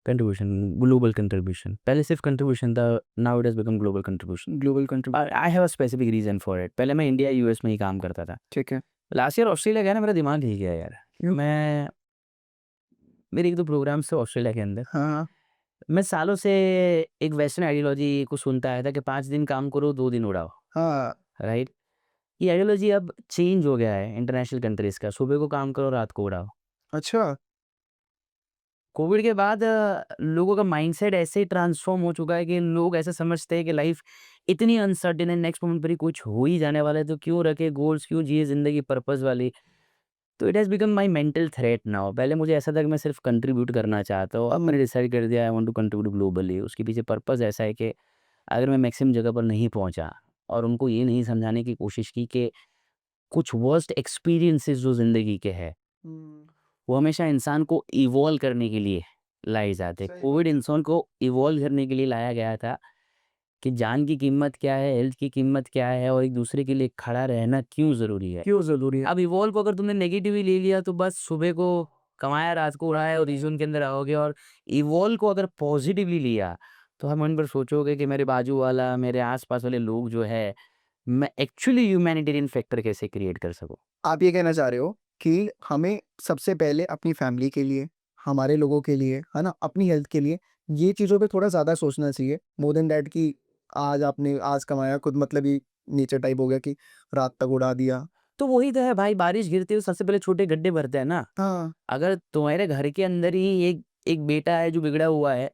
कंट्रीब्यूशन, ग्लोबल कंट्रीब्यूशन। पहले सिर्फ कंट्रीब्यूशन था, now it has become global contribution. Global country I have a specific reason for it. पहले मैं इंडिया, यूएस में ही काम करता था। ठीक है। लास्ट ईयर ऑस्ट्रेलिया गया ना, मेरा दिमाग हिल गया यार। क्यों? मैं मेरे 1-2 प्रोग्राम्स थे ऑस्ट्रेलिया के अंदर। हाँ, हाँ। मैं सालों से एक वेस्टर्न आइडियोलॉजी को सुनता आया था कि 5 दिन काम करो, 2 दिन उड़ाओ, हाँ, राइट? ये आइडियोलॉजी अब चेंज हो गया है इंटरनेशनल कंट्रीज़ का, सुबह को काम करो, रात को उड़ाओ। अच्छा, कोविड के बाद लोगों का माइंडसेट ऐसे ट्रांसफ़ॉर्म हो चुका है कि लोग ऐसा समझते हैं कि लाइफ़ इतनी अनसर्टेन है, नेक्स्ट मोमेंट पर ही कुछ हो ही जाने वाला है, तो क्यों रखे गोल्स, क्यों जिए ज़िंदगी पर्पस वाली। तो it has become my mental threat now. पहले मुझे ऐसा था कि मैं सिर्फ कंट्रीब्यूट करना चाहता हूँ, अब मैंने डिसाइड कर दिया I want to contribute globally. उसके पीछे पर्पस ऐसा है कि अगर मैं मैक्सिमम जगह पर नहीं पहुँचा और उनको ये नहीं समझाने की कोशिश की कि कुछ वर्स्ट एक्सपीरियंसेस जो ज़िंदगी के हैं, वो हमेशा इंसान को इवॉल्व करने के लिए लाए जाते हैं। सही कोविड बात है। इंसान को इवॉल्व करने के लिए लाया गया था कि जान की कीमत क्या है, हेल्थ की कीमत क्या है और एक दूसरे के लिए खड़ा रहना क्यों ज़रूरी है। क्यों ज़रूरी है? अब इवॉल्व को अगर तुमने नेगेटिवली ले लिया तो बस सुबह को कमाया, रात को उड़ाया और इज़्यूम के अंदर आओगे। और इवॉल्व को अगर पॉजिटिवली लिया तो हर मन पर सोचोगे कि मेरे बाजू वाला, मेरे आस-पास वाले लोग जो है, मैं एक्चुअली ह्यूमैनिटेरियन फैक्टर कैसे क्रिएट कर सकूँ। आप ये कहना चाह रहे हो कि हमें सबसे पहले अपनी फैमिली के लिए, हमारे लोगों के लिए, है ना? अपनी हेल्थ के लिए, ये चीज़ों पे थोड़ा ज़्यादा सोचना चाहिए, मोर देन दैट कि आज कमाया, खुद मतलब ही नेचर टाइप हो गया कि रात तक उड़ा दिया। तो वही तो है भाई, बारिश गिरती है तो सबसे पहले छोटे गड्ढे भरते हैं ना। हाँ, अगर तुम्हारे घर के अंदर ही एक एक बेटा है जो बिगड़ा हुआ है,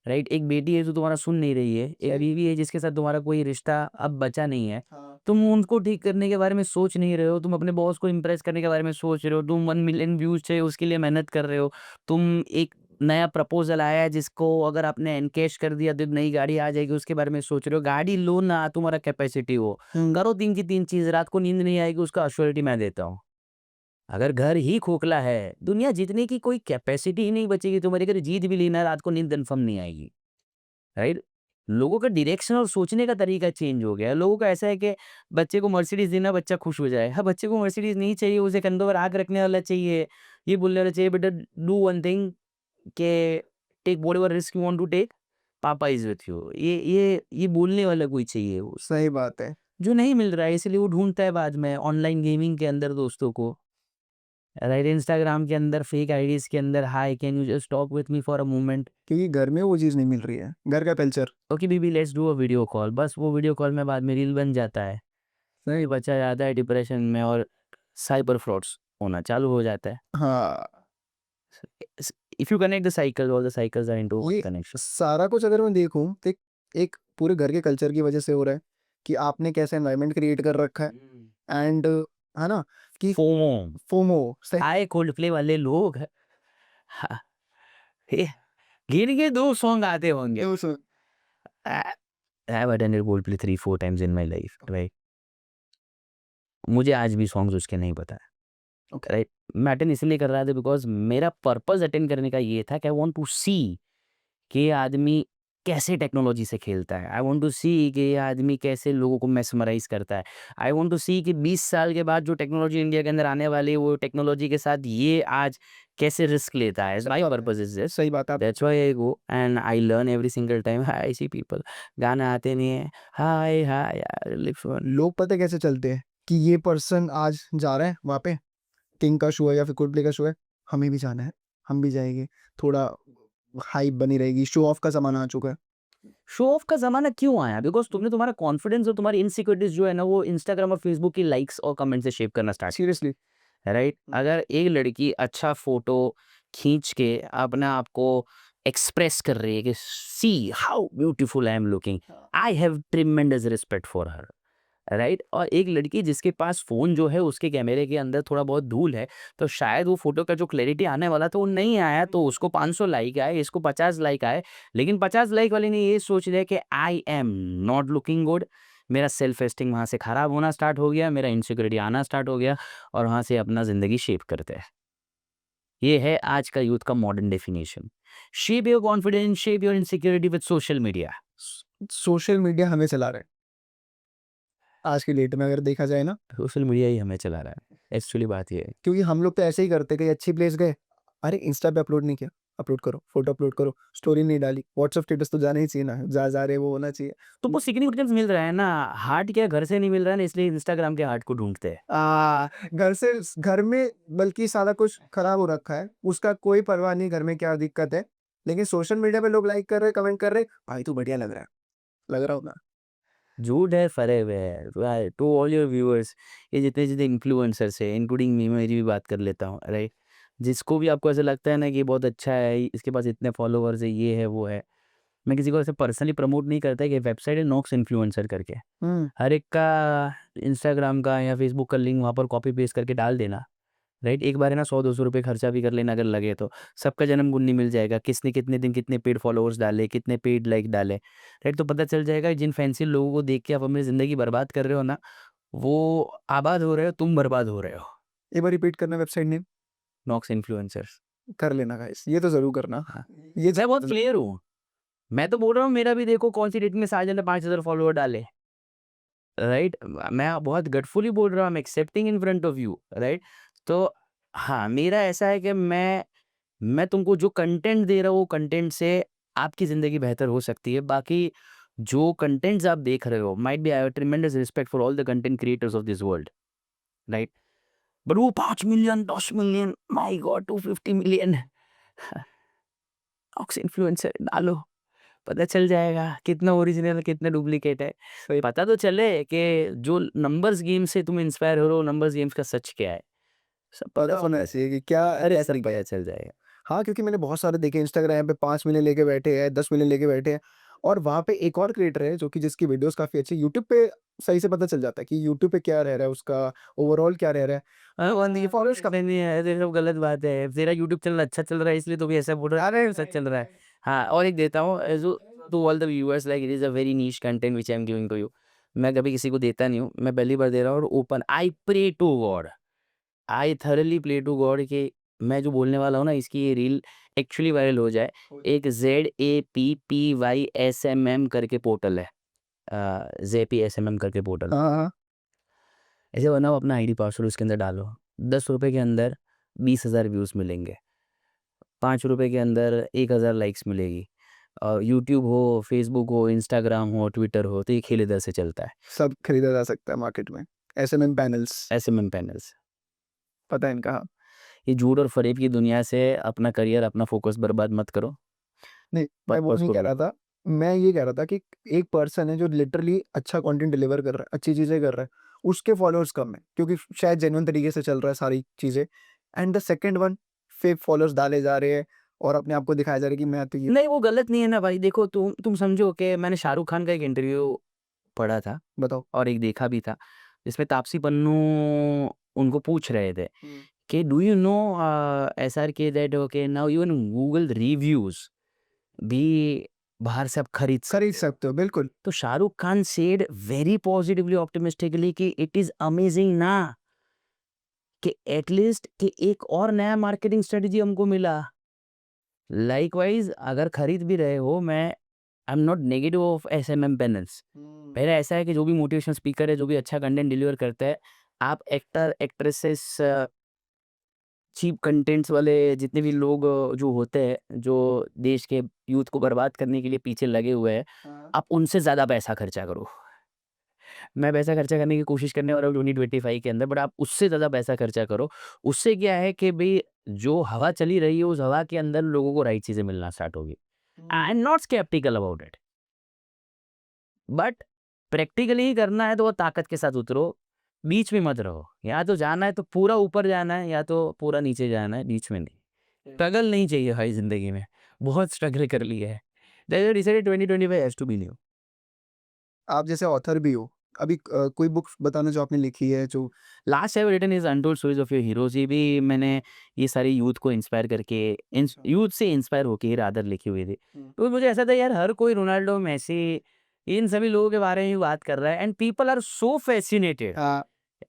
राइट? एक बेटी है जो तुम्हारा सुन नहीं रही है, एक सही। बीवी है जिसके साथ तुम्हारा कोई रिश्ता अब बचा नहीं है। हाँ। तुम उनको ठीक करने के बारे में सोच नहीं रहे हो, तुम अपने बॉस को इम्प्रेस करने के बारे में सोच रहे हो, तुम 1 मिलियन व्यूज़ चाहिए उसके लिए मेहनत कर रहे हो। तुम एक नया प्रपोज़ल आया है जिसको अगर आपने एनकैश कर दिया तो एक नई गाड़ी आ जाएगी उसके बारे में सोच रहे हो। गाड़ी लो ना, तुम्हारा कैपेसिटी हो। करो 3 की 3 चीज़, रात को नींद नहीं आएगी उसका एश्योरिटी मैं देता हूँ। अगर घर ही खोखला है, दुनिया जीतने की कोई कैपेसिटी ही नहीं बचेगी तुम्हारी। अगर जीत भी ली ना, रात को नींद कन्फर्म नहीं आएगी, राइट? लोगों का डायरेक्शन और सोचने का तरीका चेंज हो गया है। लोगों का ऐसा है कि बच्चे को मर्सिडीज़ देना, बच्चा खुश हो जाए। हाँ, बच्चे को मर्सिडीज़ नहीं चाहिए, उसे कंधों पर आग रखने वाला चाहिए। ये बोलने वाला चाहिए, बेटा डू वन थिंग के take whatever risk you want to take, पापा इज़ विथ यू। ये बोलने वाला कोई चाहिए वो, सही बात है। जो नहीं मिल रहा है इसलिए वो ढूँढता है बाद में ऑनलाइन गेमिंग के अंदर दोस्तों को। राइट, इंस्टाग्राम के अंदर फेक आईडीज़ के अंदर, hi can you just talk with me for a moment. क्योंकि घर में वो चीज़ नहीं मिल रही है, घर का culture. Okay baby let's do a video call. बस वो वीडियो कॉल में बाद में रील बन जाता है। सही। फिर बच्चा जाता है डिप्रेशन में और साइबर फ्रॉड्स होना चालू हो जाता है। हाँ, if you connect the cycle, all the cycles are into ये कनेक्शन। सारा कुछ अगर मैं देखूँ तो एक एक पूरे घर के कल्चर की वजह से हो रहा है कि आपने कैसा एनवायरनमेंट क्रिएट कर रखा है एंड है ना? कि फोमो, फोमो सही। हाय कोल्डप्ले वाले लोग। हाँ, हे, गिन के 2 सॉन्ग आते होंगे। तो so I have attended Coldplay 3-4 times in my life, right? मुझे आज भी सॉन्ग्स उसके नहीं पता है। ओके। राइट, मैं अटेंड इसलिए कर रहा था बिकॉज़ मेरा पर्पस अटेंड करने का ये था कि आई वांट टू सी कि ये आदमी कैसे टेक्नोलॉजी से खेलता है। आई वांट टू सी कि ये आदमी कैसे लोगों को मेस्मराइज़ करता है। आई वांट टू सी कि 20 साल के बाद जो टेक्नोलॉजी इंडिया के अंदर आने वाली है, वो टेक्नोलॉजी के साथ ये आज कैसे रिस्क लेता है। सही माय बात है। Purpose is this. सही बात है। आप that's why I go and I learn every single time. I see people, गाना आते नहीं है, हाय हाय यार लिप्स वन। लोग पता है कैसे चलते हैं कि ये पर्सन आज जा रहा है वहाँ पे, किंग का शो है या फिर कोल्डप्ले का शो है, हमें भी जाना है, हम भी जाएँगे। थोड़ा हाइप बनी रहेगी, शो ऑफ का ज़माना आ चुका है। शो ऑफ का ज़माना क्यों आया? बिकॉज़ तुमने तुम्हारा कॉन्फिडेंस और तुम्हारी इनसिक्योरिटीज़ जो है ना, वो इंस्टाग्राम और फेसबुक की लाइक्स और कमेंट से शेप करना स्टार्ट, सीरियसली। राइट? अगर एक लड़की अच्छा फ़ोटो खींच के अपने आप को एक्सप्रेस कर रही है कि see how beautiful I am looking, हाँ। I have tremendous respect for her. Right, और एक लड़की जिसके पास फ़ोन जो है उसके कैमरे के अंदर थोड़ा बहुत धूल है, तो शायद वो फ़ोटो का जो क्लैरिटी आने वाला था वो नहीं आया, तो उसको 500 लाइक आए, इसको 50 लाइक आए। लेकिन 50 लाइक वाले ने ये सोच लिया कि आई एम नॉट लुकिंग गुड। मेरा सेल्फ एस्टीम वहाँ से खराब होना स्टार्ट हो गया, मेरा इनसिक्योरिटी आना स्टार्ट हो गया और वहाँ से अपना ज़िंदगी शेप करते हैं। ये है आज का यूथ का modern definition. Shape your confidence, shape your insecurity with social media. Social media हमें चला रहा है, आज की डेट में अगर देखा जाए ना। सोशल मीडिया ही हमें चला रहा है, एक्चुअली बात ये है। क्योंकि हम लोग तो ऐसे ही करते, कहीं अच्छी प्लेस गए, अरे इंस्टा पे अपलोड नहीं किया, अपलोड करो, फोटो अपलोड करो, स्टोरी नहीं डाली, व्हाट्सएप स्टेटस तो जाना ही चाहिए ना, जा रहे वो होना चाहिए। तो वो सिग्निफिकेंस मिल रहा है ना, हार्ट क्या घर से नहीं मिल रहा है ना, इसलिए इंस्टाग्राम के हार्ट को ढूँढते हैं। घर से घर में बल्कि सारा कुछ खराब हो रखा है, उसका कोई परवाह नहीं घर में क्या दिक्कत है, लेकिन सोशल मीडिया पे लोग लाइक कर रहे, कमेंट कर रहे, भाई तू बढ़िया लग रहा होगा। झूठ है, फरे हुए है। Right, to all your viewers, ये जितने-जितने इन्फ्लुएंसर्स हैं, इंक्लूडिंग मी, मैं मेरी भी बात कर लेता हूँ, राइट? जिसको भी आपको ऐसा लगता है ना कि ये बहुत अच्छा है, इसके पास इतने फॉलोवर्स है, ये है, वो है। मैं किसी को ऐसे पर्सनली प्रमोट नहीं करता कि वेबसाइट है नॉक्स इन्फ्लुएंसर करके। हुँ। हर एक का इंस्टाग्राम का या फेसबुक का लिंक वहाँ पर कॉपी पेस्ट करके डाल देना, राइट? एक बार है ना 100-200 रुपए खर्चा भी कर लेना अगर लगे तो, सबका जन्मकुंडली मिल जाएगा, किसने कितने दिन कितने पेड फॉलोअर्स डाले, कितने पेड लाइक डाले, राइट? तो पता चल जाएगा जिन फैंसी लोगों को देख के आप अपनी ज़िंदगी बर्बाद कर रहे हो ना, वो आबाद हो रहे हो, तुम बर्बाद हो रहे हो। एक बार रिपीट करना वेबसाइट नेम? Knox influencers. कर लेना गाइस, ये तो ज़रूर करना। हाँ, ये मैं बहुत क्लियर हूँ। मैं तो बोल रहा हूँ मेरा भी देखो कौन-सी डेट में साजन ने 5000 फॉलोवर डाले, राइट? मैं बहुत गटफुली बोल रहा हूँ, I am accepting in front of you, right? तो हाँ, मेरा ऐसा है कि मैं तुमको जो कंटेंट दे रहा हूँ, वो कंटेंट से आपकी ज़िंदगी बेहतर हो सकती है। बाकी जो कंटेंट्स आप देख रहे हो, might be I have tremendous respect for all the content creators of this world, right? But वो 5 million, 10 million, my god 250 million Knox influencer डालो, पता चल जाएगा कितना ओरिजिनल है, कितना डुप्लीकेट है। सही। पता तो चले कि जो नंबर्स गेम से तुम इंस्पायर हो रहे हो, नंबर्स गेम्स का सच क्या है। सब पता पता होना चाहिए कि क्या अरे ऐसा सब नहीं पता है। चल जाएगा। हाँ, क्योंकि मैंने बहुत सारे देखे इंस्टाग्राम पे 5 मिलियन लेके बैठे हैं, 10 मिलियन लेके बैठे हैं और वहाँ पे एक और क्रिएटर है जो कि जिसकी वीडियोज़ काफ़ी अच्छी यूट्यूब पे सही से पता चल जाता है कि यूट्यूब पे क्या रह रहा है उसका, ओवरऑल क्या रह रहा है। ये फॉलोअर्स कम नहीं है, ये सब गलत बात है। तेरा यूट्यूब चैनल अच्छा चल रहा है इसलिए तू भी ऐसा बोल रहा है, अरे सच चल रहा है। हाँ, और एक देता हूँ जो to all the viewers like it is a very niche content which I am giving to you. मैं कभी किसी को देता नहीं हूँ, मैं पहली बार दे रहा हूँ और open I pray to God, I thoroughly pray to God कि मैं जो बोलने वाला हूँ ना इसकी ये रील एक्चुअली वायरल हो जाए। एक ZAPPYSMM करके पोर्टल है, ज़ेपीएसएमएम करके पोर्टल। हाँ, हाँ। ऐसे बनाओ अपना आईडी पासवर्ड उसके अंदर डालो, ₹10 के अंदर 20,000 व्यूज़ मिलेंगे, ₹5 के अंदर 1000 लाइक्स मिलेगी। यूट्यूब हो, फेसबुक हो, इंस्टाग्राम हो, ट्विटर हो, तो ये खेल इधर से चलता है, सब खरीदा जा सकता है मार्केट में। SMM panels SMM panels. पता है इनका। हाँ। ये झूठ और फ़रेब की दुनिया से अपना करियर, अपना फ़ोकस बर्बाद मत करो, नहीं, मैं वो पर्पज़ नहीं को कह रहा ढूँढो। था। मैं ये कह रहा था कि एक पर्सन है जो लिटरली अच्छा कंटेंट डिलीवर कर रहा है, अच्छी चीज़ें कर रहा है, उसके फॉलोअर्स कम हैं क्योंकि शायद जेन्युइन तरीके से चल रहा है सारी चीज़ें। And the second one fake followers डाले जा रहे हैं और अपने आप को दिखाया जा रहा है कि मैं तो ये। नहीं, वो गलत नहीं है ना भाई, देखो तुम समझो कि मैंने शाहरुख खान का एक इंटरव्यू पढ़ा था बताओ। और एक देखा भी था, जिसमें तापसी पन्नू उनको पूछ रहे थे हुँ। कि do you know SRK that okay now even Google reviews भी बाहर से आप खरीद खरीद सकते हो। सकते हो, बिल्कुल। तो Shahrukh Khan said very positively optimistically कि इट इज अमेजिंग ना कि एटलीस्ट कि एक और नया मार्केटिंग स्ट्रेटजी हमको मिला। लाइकवाइज अगर खरीद भी रहे हो, मैं I am not negative of SMM panels. हुँ। मेरा ऐसा है कि जो भी मोटिवेशनल स्पीकर है, जो भी अच्छा कंटेंट डिलीवर करता है, आप एक्टर, एक्ट्रेसेस, चीप कंटेंट्स वाले जितने भी लोग जो होते हैं, जो देश के यूथ को बर्बाद करने के लिए पीछे लगे हुए हैं, हाँ। आप उनसे ज़्यादा पैसा खर्चा करो। मैं पैसा खर्चा करने की कोशिश करने वाला हूँ 2025 के अंदर, बट आप उससे ज़्यादा पैसा खर्चा करो। उससे क्या है कि भई जो हवा चली रही है, उस हवा के अंदर लोगों को राइट चीज़ें मिलना स्टार्ट होगी। आई हुँ। Am not sceptical about it. But practically ही करना है तो वो ताकत के साथ उतरो, बीच में मत रहो। या तो जाना है तो पूरा ऊपर जाना है या तो पूरा नीचे जाना है, बीच में नहीं। स्ट्रगल नहीं चाहिए भाई ज़िंदगी में, बहुत स्ट्रगल कर लिया है। That's why I decided 2025 has to be new. आप जैसे ऑथर भी हो, अभी कोई बुक्स बताना जो आपने लिखी है जो। Last have written is untold stories of your heroes. ये भी मैंने ये सारी यूथ को इंस्पायर करके अच्छा। यूथ से इंस्पायर होके ही रादर लिखी हुई थी। हुँ। तो मुझे ऐसा था यार हर कोई रोनाल्डो, मेसी इन सभी लोगों के बारे में ही बात कर रहा है and people are so fascinated। हाँ।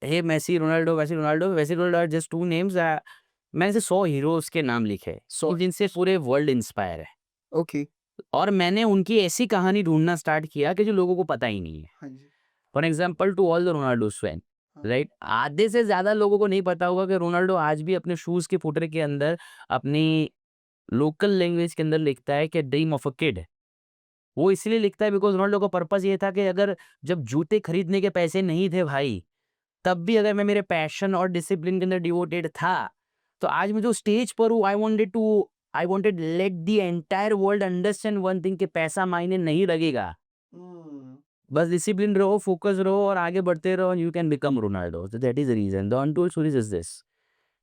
हे मेसी, रोनाल्डो, वैसे रोनाल्डो आर जस्ट 2 नेम्स। मैंने ऐसे 100 हीरोज़ के नाम लिखे हैं, 100। जिनसे पूरे वर्ल्ड इंस्पायर है ओके। और मैंने उनकी ऐसी कहानी ढूँढना स्टार्ट किया कि जो लोगों को पता ही नहीं है। हाँ जी। For example to all the Ronaldo's fan, हाँ। राइट? आधे से ज़्यादा लोगों को नहीं पता होगा कि रोनाल्डो आज भी अपने शूज़ के फुटरे के अंदर अपनी लोकल लैंग्वेज के अंदर लिखता है कि ड्रीम ऑफ अ किड। वो इसलिए लिखता है बिकॉज़ रोनाल्डो का पर्पज़ ये था कि अगर जब जूते खरीदने के पैसे नहीं थे भाई, तब भी अगर मैं मेरे पैशन और डिसिप्लिन के अंदर डिवोटेड था, तो आज मैं जो स्टेज पर हूँ I wanted let the entire world understand one thing कि पैसा मायने नहीं रखेगा। हुँ। बस डिसिप्लिन रहो, फ़ोकस रहो और आगे बढ़ते रहो and you can become Ronaldo. So that is the reason. The untold stories is this.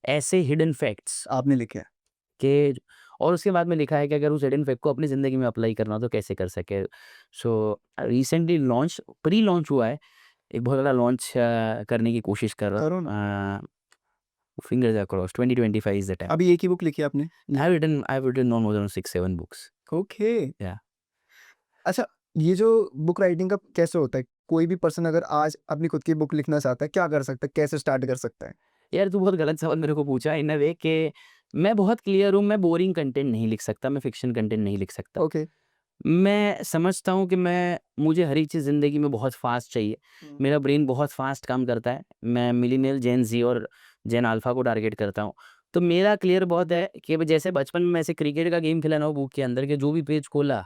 ऐसे हिडन फैक्ट्स आपने लिखे हैं। के और उसके बाद में लिखा है कि अगर उस हिडन फैक्ट को अपनी ज़िंदगी में अप्लाई करना हो तो कैसे कर सके। So recently launch pre launch हुआ है। एक बहुत बड़ा लॉन्च करने की कोशिश कर रहा करो ना। हूँ। fingers are crossed. 2025 is the time. अभी एक ही बुक लिखी आपने? I've written no more than 6-7 books. Okay. Yeah. अच्छा, ये जो बुक राइटिंग का कैसे होता है? कोई भी पर्सन अगर आज अपनी खुद की बुक लिखना चाहता है, क्या कर सकता है? कैसे स्टार्ट कर सकता है? यार तू बहुत गलत सवाल मेरे को पूछा इन अ वे कि मैं बहुत क्लियर हूँ, मैं बोरिंग कंटेंट नहीं लिख सकता, मैं फिक्शन कंटेंट नहीं लिख सकता। ओके। मैं समझता हूँ कि मुझे हर एक चीज़ ज़िंदगी में बहुत फास्ट चाहिए। मेरा ब्रेन बहुत फास्ट काम करता है। मैं मिलेनियल, जेन ज़ी और जेन अल्फ़ा को टारगेट करता हूँ। तो मेरा क्लियर बहुत है कि जैसे बचपन में ऐसे क्रिकेट का गेम खेला ना वो बुक के अंदर के जो भी पेज खोला,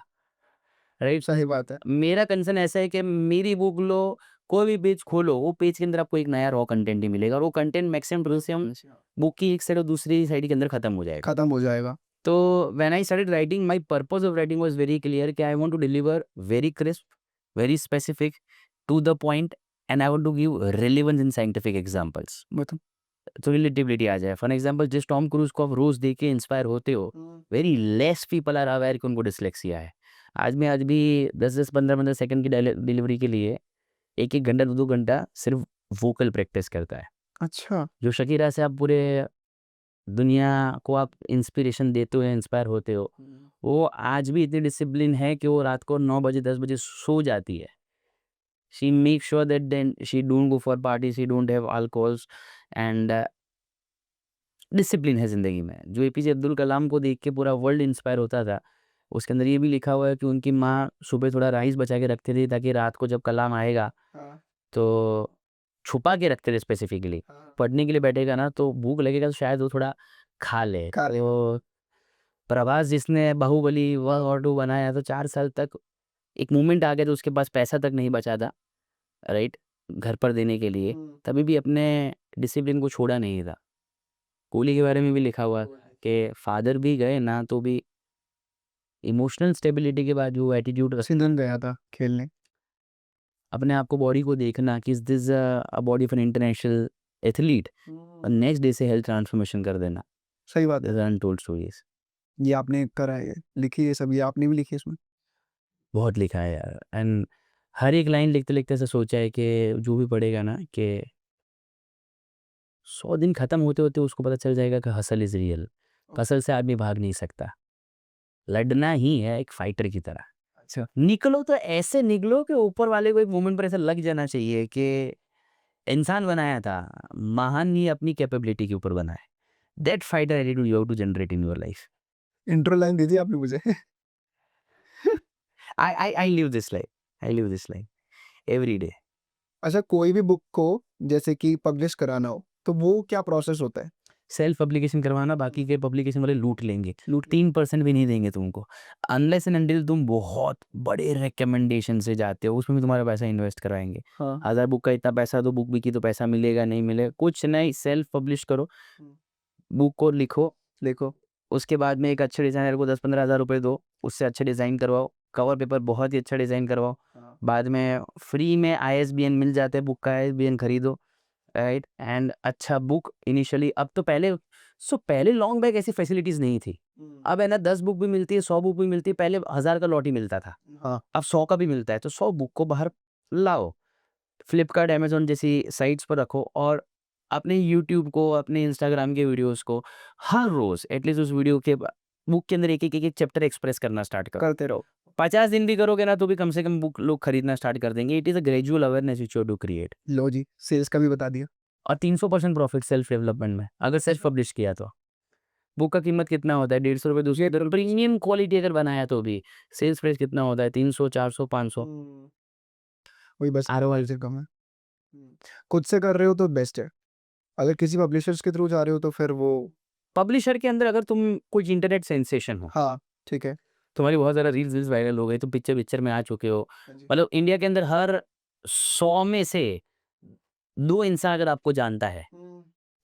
राइट? सही बात है। मेरा कंसर्न ऐसा है कि मेरी बुक लो, कोई भी पेज खोलो, वो पेज के अंदर आपको एक नया रॉ कंटेंट ही मिलेगा और वो कंटेंट मैक्सिमम टू से हम बुक की एक साइड और दूसरी साइड के अंदर खत्म हो जाएगा। खत्म हो जाएगा। तो when I started writing, my purpose of writing was very clear कि I want to deliver very crisp, very specific, to the point and I want to give relevance in scientific examples. मतलब तो relativity आ जाए। For example जिस Tom Cruise को आप रोज देख के इंस्पायर होते हो, very less people are aware कि उनको डिसलेक्सिया है। आज भी 10-10, 15-15 सेकंड की डिलीवरी के लिए 1-1 घंटा, 2-2 घंटा सिर्फ वोकल प्रैक्टिस करता है। अच्छा। जो शकीरा से आप पूरे दुनिया को आप इंस्पिरेशन देते हो, इंस्पायर होते हो, वो आज भी इतनी डिसिप्लिन है कि वो रात को 9 बजे 10 बजे सो जाती है। She make sure that then she don't go for party, she don't have alcohols and discipline है ज़िंदगी में। जो एपीजे अब्दुल कलाम को देख के पूरा वर्ल्ड इंस्पायर होता था, उसके अंदर ये भी लिखा हुआ है कि उनकी माँ सुबह थोड़ा राइस बचा के रखती थी ताकि रात को जब कलाम आएगा हाँ, तो छुपा के रखते थे स्पेसिफिकली। हाँ। पढ़ने के लिए बैठेगा ना तो भूख लगेगा तो शायद वो थोड़ा खा ले। खा ले। तो प्रभास जिसने बाहुबली 1 और 2 बनाया तो 4 साल तक एक मोमेंट आ गया तो उसके पास पैसा तक नहीं बचा था, राइट? घर पर देने के लिए। तभी भी अपने डिसिप्लिन को छोड़ा नहीं था। कोहली के बारे में भी लिखा हुआ है कि फादर भी गए ना तो भी इमोशनल स्टेबिलिटी के बाद जो एटीट्यूड सिंधन गया था खेलने। अपने आप को बॉडी को देखना कि is this a body of an international athlete और नेक्स्ट डे से हेल्थ ट्रांसफॉर्मेशन कर देना। सही बात है। अनटोल्ड स्टोरीज ये आपने करा है, लिखी है सब, ये आपने भी लिखी है इसमें? बहुत लिखा है यार। एंड हर एक लाइन लिखते लिखते ऐसा सोचा है कि जो भी पढ़ेगा ना कि 100 दिन खत्म होते होते उसको पता चल जाएगा कि हसल इज रियल। हसल से आदमी भाग नहीं सकता, लड़ना ही है एक फाइटर की तरह। अच्छा। निकलो तो ऐसे निकलो कि ऊपर वाले को एक मोमेंट पर ऐसा लग जाना चाहिए कि इंसान बनाया था, महान ही अपनी कैपेबिलिटी के ऊपर बना है। That fighter attitude you have to generate in your life. Intro line दी थी आपने मुझे। I live this life, I live this life every day. अच्छा, कोई भी बुक को जैसे कि पब्लिश कराना हो तो वो क्या प्रोसेस होता है? सेल्फ पब्लिकेशन करवाना, बाकी के पब्लिकेशन वाले लूट लेंगे। 3% भी नहीं देंगे तुमको अनलेस एंड अनटिल तुम बहुत बड़े रिकमेंडेशन से जाते हो, उसमें भी तुम्हारा पैसा इन्वेस्ट कराएंगे। हाँ। 1000 बुक का इतना पैसा दो, बुक बिकी तो पैसा मिलेगा नहीं मिलेगा कुछ नहीं। सेल्फ पब्लिश करो, बुक को लिखो, देखो। उसके बाद में एक अच्छे डिज़ाइनर को 10-15 हज़ार रुपये दो, उससे अच्छे डिज़ाइन करवाओ, कवर पेपर बहुत ही अच्छा डिज़ाइन करवाओ। हाँ। बाद में फ्री में आईएसबीएन मिल जाते हैं, बुक का आईएसबीएन खरीदो, राइट? एंड अच्छा बुक इनिशियली, अब तो पहले लॉन्ग बैक ऐसी फैसिलिटीज़ नहीं थी। अब है ना 10 बुक भी मिलती है, 100 बुक भी मिलती है। पहले 1000 का लॉट ही मिलता था, हाँ। अब 100 का भी मिलता है। तो 100 बुक को बाहर लाओ, फ्लिपकार्ट, अमेज़न जैसी साइट्स पर रखो और अपने यूट्यूब को, अपने इंस्टाग्राम के वीडियोज़ को हर रोज़ एटलीस्ट उस वीडियो के बुक के अंदर एक चैप्टर एक्सप्रेस करना स्टार्ट करो। करते रहो। 50 दिन भी करोगे ना तो भी कम से कम बुक लोग खरीदना स्टार्ट कर देंगे। It is a gradual awareness which you have to create. लो जी, सेल्स का भी बता दिया। और 300% प्रॉफिट सेल्फ डेवलपमेंट में अगर सेल्फ पब्लिश किया तो। बुक का कीमत कितना होता है? 150 रुपये, 200 प्रीमियम क्वालिटी अगर बनाया तो भी सेल्स प्राइस कितना होता है? 300, 400, 500। वही बस आरओआई से कम है। खुद से कर रहे हो तो बेस्ट है, अगर किसी पब्लिशर्स के थ्रू जा रहे हो तो फिर वो। पब्लिशर के अंदर अगर तुम कुछ इंटरनेट सेंसेशन हो, हाँ, ठीक है। तुम्हारी बहुत ज़्यादा रील्स वायरल हो गई, तो पिक्चर में आ चुके हो, मतलब इंडिया के अंदर हर 100 में से 2 इंसान अगर आपको जानता है,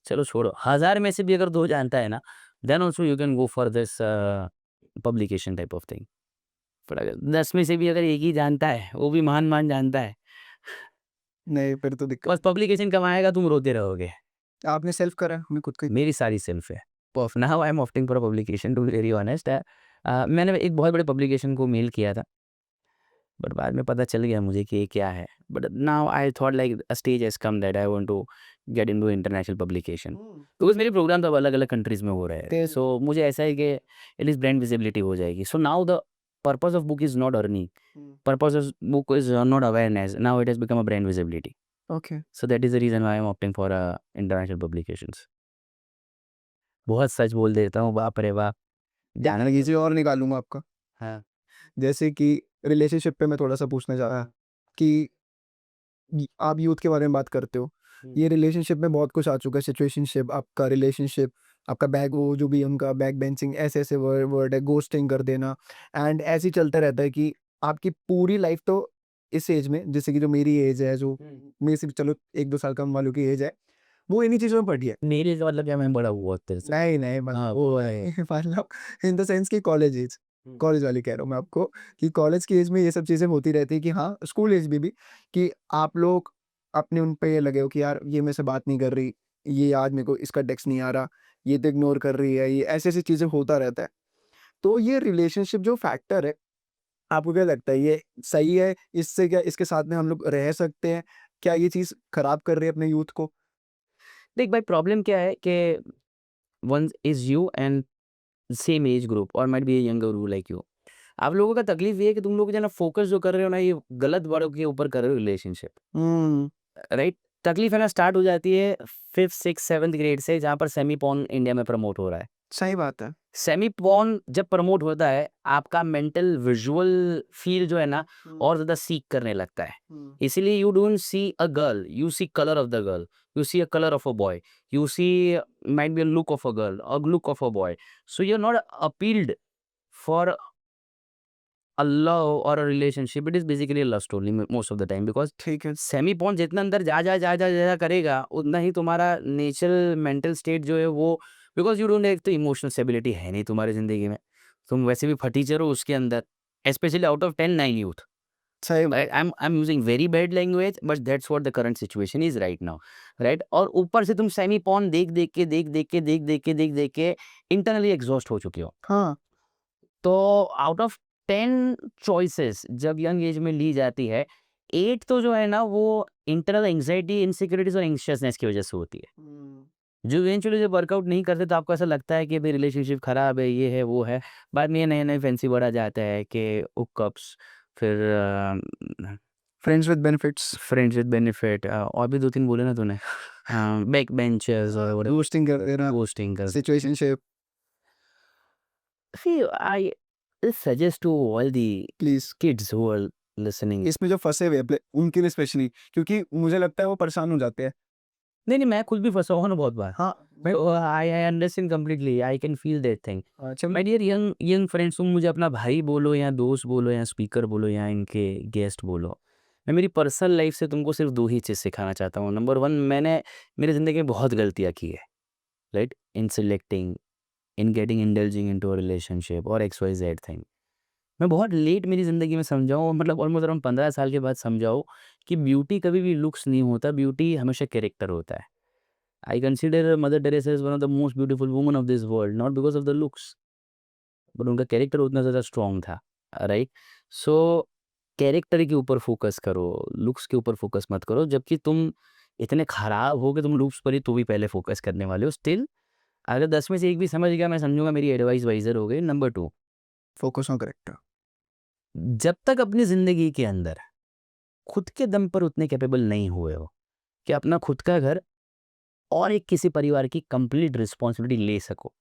चलो छोड़ो, 1000 में से भी अगर 2 जानता है ना, then also you can go for this publication type of thing. पर अगर 10 में से भी अगर एक ही जानता है, वो भी मान जानता है, नहीं, फिर तो दिक्कत। बस पब्लिकेशन कमाएगा, तुम रोते रहोगे। आपने सेल्फ करा है, हमें खुद का ही। मेरी सारी सेल्फ है। Now I am opting for a publication to be very honest. मैंने एक बहुत बड़े पब्लिकेशन को मेल किया था, बट बाद में पता चल गया मुझे कि ये क्या है। But now I thought like a stage has come that I want to get into international publication, because मेरे प्रोग्राम तो अब अलग-अलग कंट्रीज़ में हो रहे थे। सो मुझे ऐसा है कि एटलीस्ट ब्रांड विजिबिलिटी हो जाएगी। So now the purpose of book is not earning, purpose of book is not awareness, now it has become a brand visibility. Okay. So that is the reason why I am opting for international publications. बहुत सच बोल देता हूँ, बाप रे बाप! मैं जान किसी और निकालूँगा आपका। हाँ। जैसे कि रिलेशनशिप पे मैं थोड़ा-सा पूछना चाह रहा कि आप यूथ के बारे में बात करते हो। हुँ। ये रिलेशनशिप में बहुत कुछ आ चुका है, सिचुएशनशिप, आपका रिलेशनशिप, आपका वो जो भी उनका बैक बेंचिंग, ऐसे-ऐसे वर्ड है, घोस्टिंग कर देना, एंड ऐसे ही चलता रहता है कि आपकी पूरी लाइफ तो इस एज में, जैसे कि जो मेरी एज है, जो मेरे से भी चलो 1-2 साल कम वालों की एज है, वो इन्हीं चीज़ों में पड़ी है। मेरे से मतलब क्या, मैं बड़ा हुआ तेरे से। नहीं, नहीं, हाँ, मतलब वो है। मतलब इन द सेंस कि कॉलेज एज, हुँ। कॉलेज वाली कह रहा हूँ मैं आपको, कि कॉलेज की एज में ये सब चीज़ें होती रहती है कि हाँ, स्कूल एज में भी, कि आप लोग अपने उन पे लगे हो कि यार ये मेरे से बात नहीं कर रही, ये आज मेरे को इसका टेक्स्ट नहीं आ रहा, ये तो इग्नोर कर रही है, ये ऐसी-ऐसी चीज़ें होता रहता है। तो ये रिलेशनशिप जो फैक्टर है, आपको क्या लगता है ये सही है? इससे क्या, इसके साथ में हम लोग रह सकते हैं? क्या ये चीज़ खराब कर रही है अपने यूथ को? देख भाई, प्रॉब्लम क्या है कि one is you and same age group और might be a younger who like you. आप लोगों का तकलीफ ये है कि तुम लोग जो है ना फ़ोकस जो कर रहे हो ना, ये गलत बड़ों के ऊपर कर रहे हो रिलेशनशिप, हुँ, राइट? तकलीफ है ना स्टार्ट हो जाती है 5th, 6th, 7th ग्रेड से, जहाँ पर सेमी पोर्न इंडिया में प्रमोट हो रहा है। सही बात है। सेमी पोर्न जब प्रमोट होता है, आपका मेंटल विजुअल फ़ील जो है ना हुँ, और ज़्यादा सीक करने लगता है। हुँ। इसीलिए you don't see a girl, you see colour of the girl, you see a color of a boy, you see might be a look of a girl, a look of a boy. So you're not appealed for a love or a relationship. It is basically a lust only most of the time because ठीक है। Semi pawn जितना अंदर जा करेगा, उतना ही तुम्हारा natural mental state जो है वो, बिकॉज़ यू डोंट एक तो इमोशनल स्टेबिलिटी है नहीं तुम्हारी ज़िंदगी में। तुम वैसे भी फटीचर हो उसके अंदर, स्पेशली आउट ऑफ 10 9 यूथ। सही बात। I'm using very bad language, but that's what the current situation is right now, right? और ऊपर से तुम सेमी पॉर्न देख के इंटरनली एग्जॉस्ट हो चुके हो। हाँ, तो आउट ऑफ 10 चॉइसेस जब यंग एज में ली जाती है, 8 तो जो है ना वो इंटरनल एंग्जायटी, इनसिक्योरिटीज और एंग्शियसनेस की वजह से होती है। हुँ, जो इवेंचुअली जब वर्कआउट नहीं करते तो आपको ऐसा लगता है कि भाई रिलेशनशिप खराब है, ये है, वो है। बाद में ये नए-नए फैंसी वर्ड आ जाता है कि हुकअप्स, फिर friends with benefits, friends with benefit, और भी 2-3 बोले ना तूने? बैक बेंचर्स और व्हाटएवर, घोस्टिंग कर देना, घोस्टिंग कर। Situationship, See, I suggest to all the please. kids who are listening। इसमें जो फँसे हुए हैं उनके लिए स्पेशली, क्योंकि मुझे लगता है वो परेशान हो जाते हैं। नहीं, नहीं, मैं खुद भी फँसा हुआ हूँ ना बहुत बार। हाँ, मैं I understand completely, I can feel that thing. चलो। My dear young young friends, तुम मुझे अपना भाई बोलो या दोस्त बोलो या स्पीकर बोलो या इनके गेस्ट बोलो। मैं मेरी पर्सनल लाइफ से तुमको सिर्फ़ 2 ही चीज़ सिखाना चाहता हूँ। नंबर 1, मैंने मेरी ज़िंदगी में बहुत गलतियाँ की है, right? In selecting, in getting indulging into a relationship और एक्स-वाई-ज़ेड थिंग। मैं बहुत लेट मेरी ज़िंदगी में समझा हूँ, मतलब ऑलमोस्ट अराउंड 15 साल के बाद समझा हूँ कि ब्यूटी कभी भी लुक्स नहीं होता, ब्यूटी हमेशा कैरेक्टर होता है। I consider mother Teresa is one of the most beautiful woman of this world, not because of the looks, but उनका कैरेक्टर उतना ज़्यादा स्ट्रॉन्ग था, राइट? सो कैरेक्टर के ऊपर फ़ोकस करो, लुक्स के ऊपर फ़ोकस मत करो, जबकि तुम इतने खराब हो कि तुम लुक्स पर ही तो भी पहले फ़ोकस करने वाले हो। स्टिल अगर 10 में से 1 भी समझ गया, मैं समझूँगा मेरी एडवाइस वाइज़र हो गई। Number 2, focus on character. जब तक अपनी ज़िंदगी के अंदर खुद के दम पर उतने कैपेबल नहीं हुए हो कि अपना खुद का घर और एक किसी परिवार की कंप्लीट रिस्पॉन्सिबिलिटी ले सको,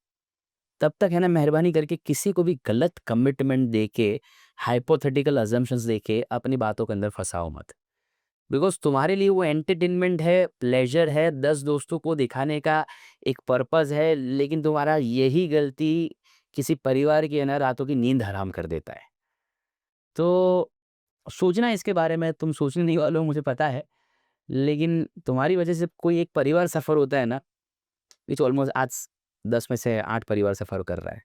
तब तक है ना मेहरबानी करके किसी को भी गलत कमिटमेंट देके, हाइपोथेटिकल अजम्पशंस देके अपनी बातों के अंदर फंसाओ मत। बिकॉज़ तुम्हारे लिए वो एंटरटेनमेंट है, प्लेज़र है, 10 दोस्तों को दिखाने का एक पर्पज़ है, लेकिन तुम्हारा यही गलती किसी परिवार की है ना रातों की नींद हराम कर देता है। तो सोचना इसके बारे में, तुम सोचने नहीं वाले हो मुझे पता है, लेकिन तुम्हारी वजह से कोई एक परिवार सफ़र होता है ना, विच ऑलमोस्ट आज 10 में से 8 परिवार सफ़र कर रहा है।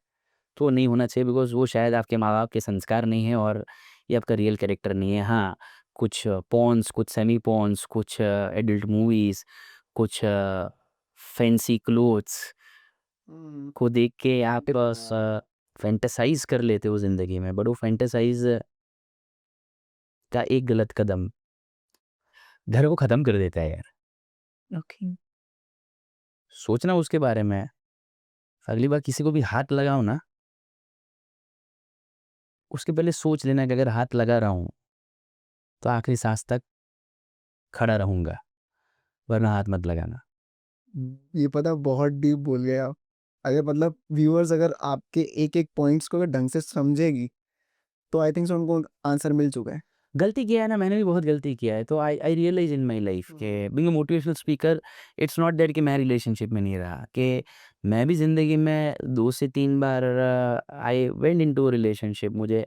तो वो नहीं होना चाहिए, बिकॉज़ वो शायद आपके माँ-बाप के संस्कार नहीं है और ये आपका रियल कैरेक्टर नहीं है। हाँ, कुछ पॉर्न्स, कुछ सेमी पॉर्न्स, कुछ एडल्ट मूवीज़, कुछ फैंसी क्लोथ्स हुँ, को देख के आप बस फैंटेसाइज़ कर लेते हो ज़िंदगी में, बट वो फैंटेसाइज़ का एक गलत कदम घर को ख़त्म कर देता है यार। ओके। सोचना उसके बारे में, अगली बार किसी को भी हाथ लगाओ ना, उसके पहले सोच लेना कि अगर हाथ लगा रहा हूँ, तो आखिरी सांस तक खड़ा रहूँगा, वरना हाथ मत लगाना। ये पता बहुत डीप बोल गए आप। अगर मतलब व्यूअर्स अगर आपके एक-एक पॉइंट्स को अगर ढंग से समझेगी, तो आई थिंक सो उनको आंसर मिल चुका है। गलती किया है ना, मैंने भी बहुत गलती किया है, तो आई आई रियलाइज़ इन माय लाइफ़ कि being a motivational speaker, it's not that कि मैं रिलेशनशिप में नहीं रहा, कि मैं भी ज़िंदगी में 2 से 3 बार I went into a relationship. मुझे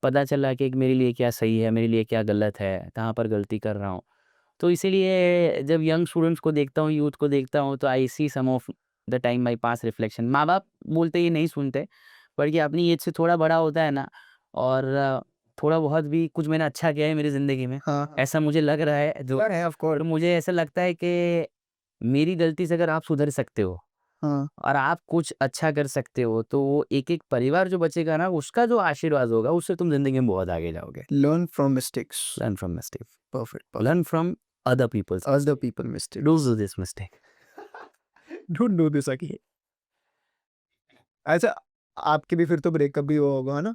पता चला कि मेरे लिए क्या सही है, मेरे लिए क्या गलत है, कहाँ पर गलती कर रहा हूँ। तो इसीलिए जब यंग स्टूडेंट्स को देखता हूँ, यूथ को देखता हूँ, तो I see some of the time my past reflection. माँ-बाप बोलते ये नहीं सुनते, पर ये अपनी एज से थोड़ा बड़ा होता है ना, और थोड़ा बहुत भी कुछ मैंने अच्छा किया है मेरी ज़िंदगी में, हाँ, हाँ। ऐसा मुझे लग रहा है, जो है ऑफ तो कोर्स। मुझे ऐसा लगता है कि मेरी गलती से अगर आप सुधर सकते हो हाँ, और आप कुछ अच्छा कर सकते हो, तो वो एक-एक परिवार जो बचेगा ना, उसका जो आशीर्वाद होगा, उससे तुम ज़िंदगी में बहुत आगे जाओगे। Learn from mistakes. Learn from mistake, perfect, perfect. Learn from other peoples other mistake, people don't mistakes. Do this mistake. Don't do this again. अच्छा, आपके भी फिर तो ब्रेकअप भी हुआ होगा, है ना?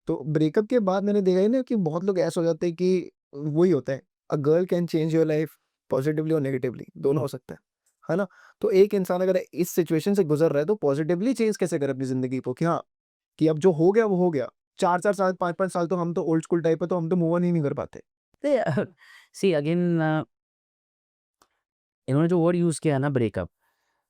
तो ब्रेकअप के बाद मैंने देखा है ना कि बहुत लोग ऐसे हो जाते हैं कि वही होता है, a girl can change your life positively और नेगेटिवली, दोनों हो सकता है ना? तो एक इंसान अगर इस सिचुएशन से गुजर रहा है तो पॉजिटिवली चेंज कैसे करे अपनी जिंदगी को कि हाँ, कि अब जो हो गया वो हो गया। 4-4 साल 5-5 साल तो हम तो ओल्ड स्कूल टाइप है, तो हम तो मूव ऑन ही नहीं कर पाते। सी अगेन, इन्होंने जो वर्ड यूज़ किया है ना, ब्रेकअप,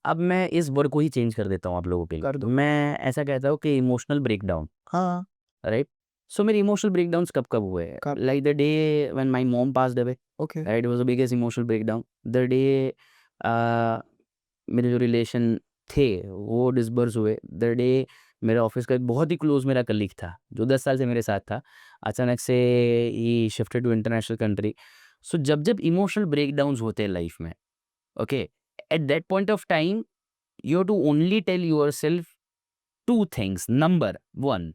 अब मैं इस वर्ड को ही चेंज कर देता हूँ आप लोगों के लिए। कर दो। मैं ऐसा कहता हूँ कि इमोशनल ब्रेकडाउन, हाँ। राइट? सो मेरे इमोशनल ब्रेकडाउन्स कब-कब हुए हैं? कब? Like the day when my mom passed away, okay. Right? It was the biggest emotional breakdown. The day uh, मेरे जो रिलेशन थे वो डिसबर्स हुए। द डे मेरे ऑफिस का एक बहुत ही क्लोज़ मेरा कलीग था, जो 10 साल से मेरे साथ था। अचानक से ही shifted to international country. So जब-जब इमोशनल ब्रेकडाउन्स होते हैं लाइफ में, okay, at that point of time you have to only tell yourself two things. Number one,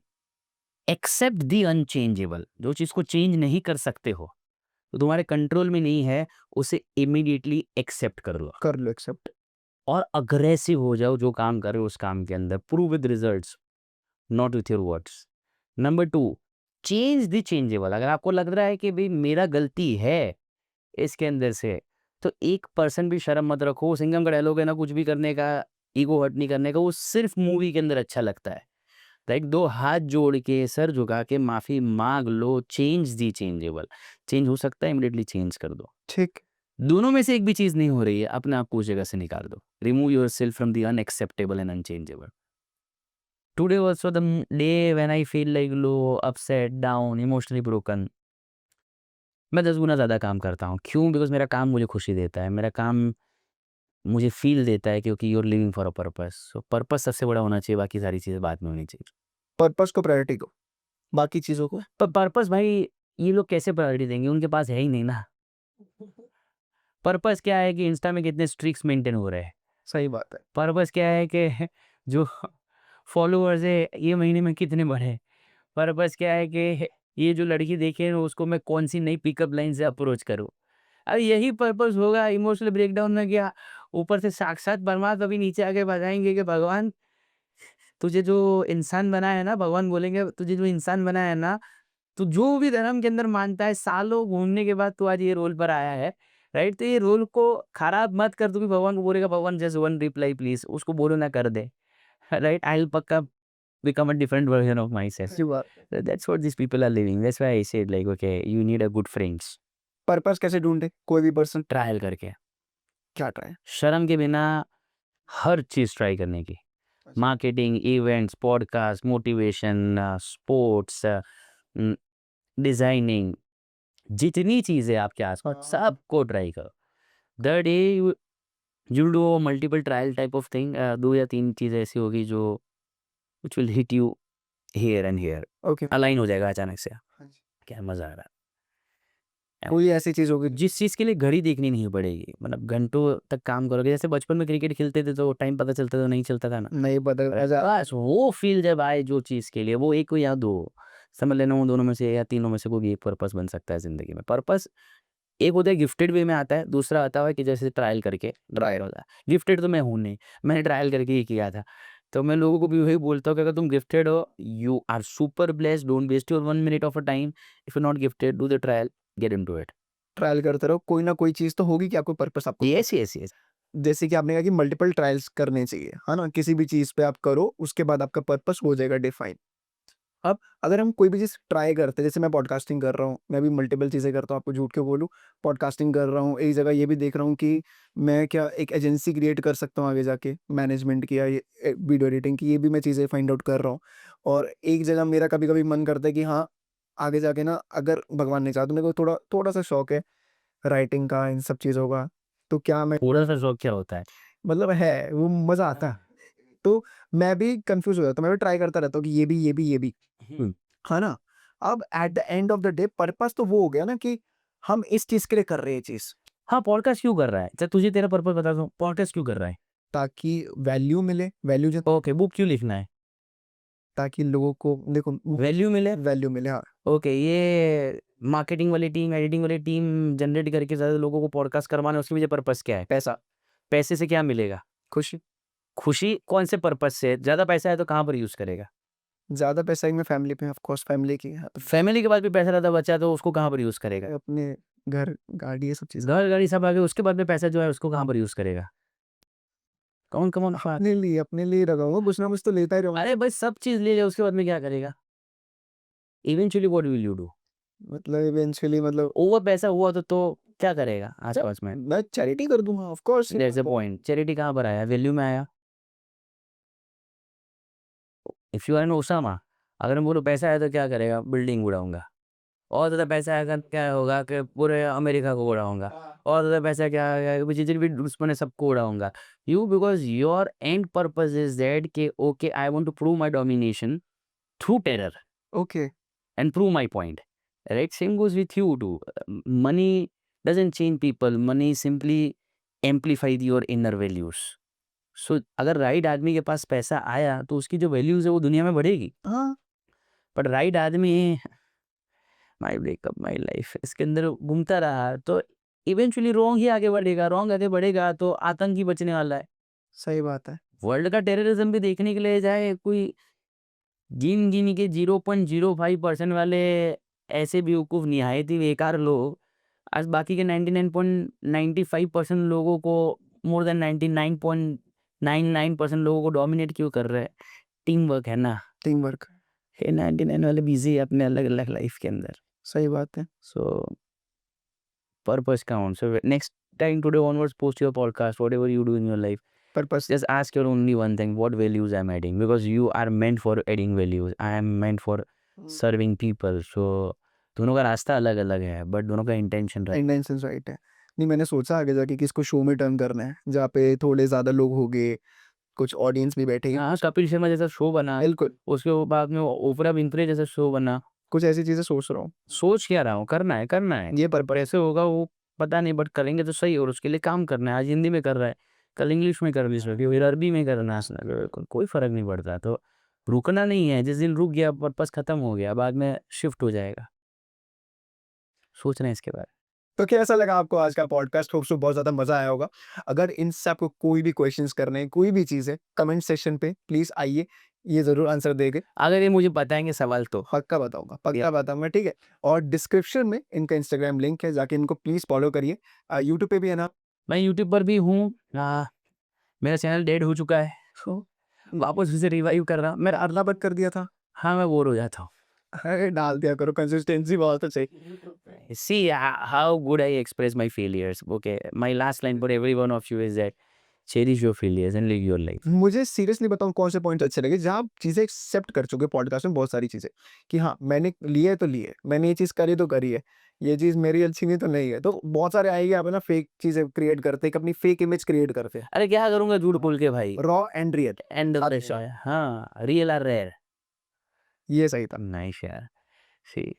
accept the unchangeable. जो चीज़ को चेंज नहीं कर सकते हो, तो तुम्हारे कंट्रोल में नहीं है, उसे इमीडिएटली एक्सेप्ट कर लो कर लो एक्सेप्ट। और अग्रेसिव हो जाओ जो काम कर रहे हो उस काम के अंदर। Prove with results, not with your words. Number two, change the changeable. अगर आपको लग रहा है कि भाई मेरा गलती है इसके अंदर से, तो 1% भी शर्म मत रखो। सिंघम का डायलॉग है ना, कुछ भी करने का, ईगो हर्ट नहीं करने का, वो सिर्फ मूवी के अंदर अच्छा लगता है। लाइक 2 हाथ जोड़ के, सर झुका के माफ़ी माँग लो, चेंज दी चेंजेबल। चेंज हो सकता है, इमीडिएटली चेंज कर दो। ठीक। दोनों में से एक भी चीज़ नहीं हो रही है, अपने आप को उस जगह से निकाल दो। Remove yourself from the unacceptable and unchangeable. Today was the day when I feel like low, upset, down, emotionally broken. मैं 10 गुना ज़्यादा काम करता हूँ। क्यों? बिकॉज़ मेरा काम मुझे खुशी देता है। मेरा काम मुझे फ़ील देता है, क्योंकि you are living for a purpose. So purpose सबसे बड़ा होना चाहिए, बाकी सारी चीज़ें बाद में होनी चाहिए। पर्पस को प्रायोरिटी दो, बाकी चीज़ों को। पर पर्पस भाई, ये लोग कैसे प्रायोरिटी देंगे? उनके पास है ही नहीं ना। पर्पस क्या है कि इंस्टा में कितने स्ट्रीक्स मेंटेन हो रहे हैं। सही बात है। पर्पस क्या है कि जो फॉलोअर्स है ये महीने में कितने बढ़े। पर्पस क्या है कि ये जो लड़की देखे उसको मैं कौन सी नई पिकअप लाइन से अप्रोच करूँ। अब यही पर्पस होगा इमोशनल ब्रेकडाउन में, क्या ऊपर से साक्षात परमात्मा अभी नीचे आके बताएंगे कि भगवान, तुझे जो इंसान बनाया है ना, भगवान बोलेंगे तुझे जो इंसान बनाया है ना, तू जो भी धर्म के अंदर मानता है, सालों घूमने के बाद तू आज ये रोल पर आया है, राइट? तो ये रोल को खराब मत कर। तू भी भगवान को बोलेगा, भगवान जस्ट वन रिप्लाई प्लीज, उसको बोलो ना कर दे, राइट? आई विल पक्का become a different version of myself. सही बात है। That's what these people are living. That's why I said like, okay, you need a good friends. Purpose कैसे ढूँढे कोई भी पर्सन? ट्रायल करके, क्या ट्राई? शर्म के बिना हर चीज़ ट्राई करने की। अच्छा। Marketing, events, podcast, motivation, sports, designing, जितनी चीज़ें आपके आसपास, हाँ। सबको ट्राई करो। The day you do multiple trial type of thing, 2 या 3 चीज़ें ऐसी होगी जो which will hit you here and here, okay. Align हो जाएगा अचानक से। हाँ जी। क्या मज़ा आ रहा है। कोई ऐसी चीज़ होगी जिस चीज़ के लिए घड़ी देखनी नहीं पड़ेगी, मतलब घंटों तक काम करोगे। जैसे बचपन में क्रिकेट खेलते थे तो टाइम पता चलता था, नहीं चलता था ना। नहीं पता अरे ऐसा। बस वो फ़ील जब आए जो चीज़ के लिए, वो एक को याद हो, समझ लेना हूँ दोनों में से या तीनों में से कोई भी एक पर्पस बन सकता है ज़िंदगी में। पर्पस एक होता है गिफ्टेड वे में आता है, दूसरा आता है कि जैसे ट्रायल करके ड्रायर होता है। गिफ्टेड तो मैं हूँ नहीं, मैंने ट्रायल करके ही किया था। तो मैं लोगों को भी वही बोलता हूँ कि अगर तुम गिफ्टेड हो, you are super blessed, don't waste your 1 minute of a time. If you not gifted, do the trial, get into it. Trial करते रहो, कोई ना कोई चीज़ तो होगी कि आपको पर्पस आपको यस, यस, यस। जैसे कि आपने कहा कि मल्टीपल ट्रायल्स करने चाहिए, है ना? किसी भी चीज़ पे आप करो, उसके बाद आपका पर्पस हो जाएगा डिफाइन। अब अगर हम कोई भी चीज़ ट्राई करते हैं, जैसे मैं पॉडकास्टिंग कर रहा हूँ, मैं भी मल्टीपल चीज़ें करता हूँ, आपको झूठ क्यों बोलूँ? पॉडकास्टिंग कर रहा हूँ, एक जगह ये भी देख रहा हूँ कि मैं क्या एक एजेंसी क्रिएट कर सकता हूँ आगे जाके, मैनेजमेंट की या ये वीडियो एडिटिंग की, ये भी मैं चीज़ें फाइंड आउट कर रहा हूँ। और एक जगह मेरा कभी-कभी मन करता है कि हाँ, आगे जाके ना अगर भगवान ने चाहा तो मेरे को थोड़ा-सा शौक है राइटिंग का, इन सब चीज़ों का, तो क्या मैं थोड़ा-सा शौक क्या होता है? मतलब है, वो मज़ा आता है। तो मैं भी कन्फ्यूज़ हो जाता हूँ, मैं भी ट्राई करता रहता हूँ कि ये भी, ये भी, ये भी, हुँ। है ना? अब eight the end of the day purpose तो वो हो गया ना कि हम इस चीज़ के लिए कर रहे हैं ये चीज़, हाँ, पॉडकास्ट क्यों कर रहा है? अच्छा तुझे तेरा पर्पस बता दूँ, पॉडकास्ट क्यों कर रहा है? ताकि वैल्यू मिले, वैल्यू जन ओके, बुक क्यों लिखना है? ताकि लोगों को देखो वैल्यू मिले? वैल्यू मिले, हाँ, ओके, ये मार्केटिंग वाली टीम, एडिटिंग वाली टीम जनरेट करके ज़्यादा लोगों को पॉडकास्ट करवाना है, उसके पीछे पर्पस क्या है? पैसा, पैसे से क्या मिलेगा? खुशी, खुशी कौन से पर्पस से? ज़्यादा पैसा है तो कहाँ पर यूज़ करेगा? ज़्यादा पैसा ही मैं फैमिली पे ऑफ कोर्स फैमिली की है, फैमिली के पास भी पैसा ज़्यादा बचा तो उसको कहाँ पर यूज़ करेगा? अपने घर, गाड़ी ये सब चीज़ें। घर, गाड़ी सब आ गए, उसके बाद में पैसा जो है उसको कहाँ पर यूज़ करेगा? कौन अफ़ार अपने लिए रखूँगा, कुछ ना कुछ तो लेता ही रहूँगा। अरे भाई सब चीज़ ले ले उसके बाद में क्या करेगा? Eventually what will you do? मतलब इवेंचुअली मतलब ओवर पैसा हुआ तो क्या करेगा आस-पास में? मैं चैरिटी कर दूँगा of course. That's the point. Charity कहाँ पर आया? वैल्यू में आया। If you are an Osama, अगर मैं बोलूँ पैसा है तो क्या करेगा? बिल्डिंग उड़ाऊँगा। और ज़्यादा पैसा आएगा तो क्या होगा कि पूरे अमेरिका को उड़ाऊँगा। और ज़्यादा पैसा क्या आएगा कि जितने भी दुश्मन है सबको उड़ाऊँगा। You because your end purpose is that कि okay I want to prove my domination through terror okay, and prove my point. Right? Same goes with you too. Money doesn't change people. Money simply amplify your inner values. So अगर right आदमी के पास पैसा आया तो उसकी जो values है वो दुनिया में बढ़ेगी। हाँ, बट राइट आदमी माई ब्रेकअप माई लाइफ इसके अंदर घूमता रहा तो इवेंचुअली रॉन्ग ही आगे बढ़ेगा। रॉन्ग आगे बढ़ेगा तो आतंक ही बचने वाला है। सही बात है। वर्ल्ड का टेररिज्म भी देखने के लिए जाए कोई गिन गिन के 0.05% वाले ऐसे बेवकूफ़ निहायत ही बेकार लोग आज बाकी के 99.95% लोगों को मोर देन 99.99% लोगों को डोमिनेट क्यों कर रहे हैं? टीम वर्क है ना। टीम वर्क, ये 99 वाले बिज़ी है अपने अलग-अलग लाइफ़ के अंदर। सही बात है। सो purpose counts. So next time today onwards post your podcast whatever you do in your life. Purpose Just ask your only one thing, what values I'm adding? Because you are meant for adding values. I am meant for serving people. So दोनों का रास्ता अलग-अलग है, but दोनों का intention right. Intention right है। नहीं मैंने सोचा आगे जाके कि इसको शो में टर्न करना है, जहाँ पे थोड़े ज़्यादा लोग होंगे, कुछ ऑडियंस भी बैठेगी। हाँ, कपिल शर्मा जैसा शो बना, बिल्कुल, उसके बाद में ओपरा विनफ्रे जैसा शो बना। कुछ ऐसी चीज़ें सोच रहा हूँ। सोच क्या रहा हूँ, करना है, करना है। ये पर ऐसे होगा वो पता नहीं बट करेंगे तो सही और उसके लिए काम करना है। आज हिंदी में कर रहा है, कल इंग्लिश में कर फिर अरबी में करना है, कोई फ़र्क नहीं पड़ता। तो रुकना नहीं है, जिस दिन रुक गया पर्पस खत्म हो गया, बाद में शिफ्ट हो जाएगा। सोचना है इसके बारे में। तो कैसा लगा आपको आज का पॉडकास्ट? होप सो बहुत ज़्यादा मज़ा आया होगा। अगर इनसे आपको कोई भी क्वेश्चंस करने हैं, कोई भी चीज़ है, कमेंट सेक्शन पे प्लीज़ आइए, ये ज़रूर आंसर देंगे। अगर ये मुझे बताएँगे सवाल तो। पक्का बताऊँगा, पक्का बताऊँगा, ठीक है? और डिस्क्रिप्शन में इनका इंस्टाग्राम लिंक है, जाके इनको प्लीज़ फॉलो करिए। यूट्यूब पे भी है ना? मैं यूट्यूब पर भी हूँ। मेरा चैनल डेड हो चुका है, तो वापस उसे रिवाइव कर रहा हूँ। मेरा अदला बद कर दिया था। हाँ, मैं बोर हो जाता हूँ। अरे डाल दिया करो, कंसिस्टेंसी बहुत है सही। See how good I express my failures. Okay, my last line for every one of you is that cherish your failures and live your life. मुझे सीरियसली बताऊँ कौन से पॉइंट्स अच्छे लगे, जहाँ आप चीज़ें एक्सेप्ट कर चुके पॉडकास्ट में बहुत सारी चीज़ें, कि हाँ, मैंने लिए तो लिए, मैंने ये चीज़ करी तो करी है, ये चीज़ मेरी अच्छी नहीं तो नहीं है। तो बहुत सारे आएँगे आप है ना फेक चीज़ें क्रिएट करते हैं, एक अपनी फेक इमेज क्रिएट करते हैं। अरे क्या करूँगा झूठ बोल के भाई? Raw and real, and of the show हाँ, रियल आर रेयर। ये सही था। नाइस यार। सी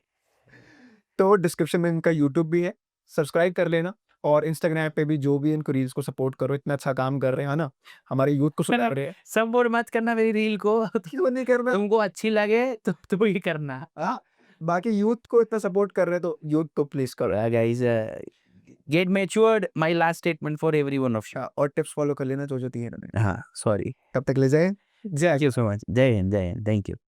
तो डिस्क्रिप्शन में इनका यूट्यूब भी है, सब्सक्राइब कर लेना और इंस्टाग्राम पे भी जो भी इनको रील्स को सपोर्ट करो, इतना अच्छा काम कर रहे हैं, है ना? हमारे यूथ को सुधार रहे हैं। सपोर्ट मत करना मेरी रील को। क्यों नहीं करना? तुमको अच्छी लगे तो ये करना। हाँ, बाकी यूथ को इतना सपोर्ट कर रहे हैं तो यूथ तो प्लीज करो। guys, get matured. My last statement for every one of you. अच्छा, और टिप्स फॉलो कर लेना जो जो दिए इन्होंने। हाँ, sorry. तब तक ले जाए। Thank you so much. Jai Hind, Jai Hind. Thank you.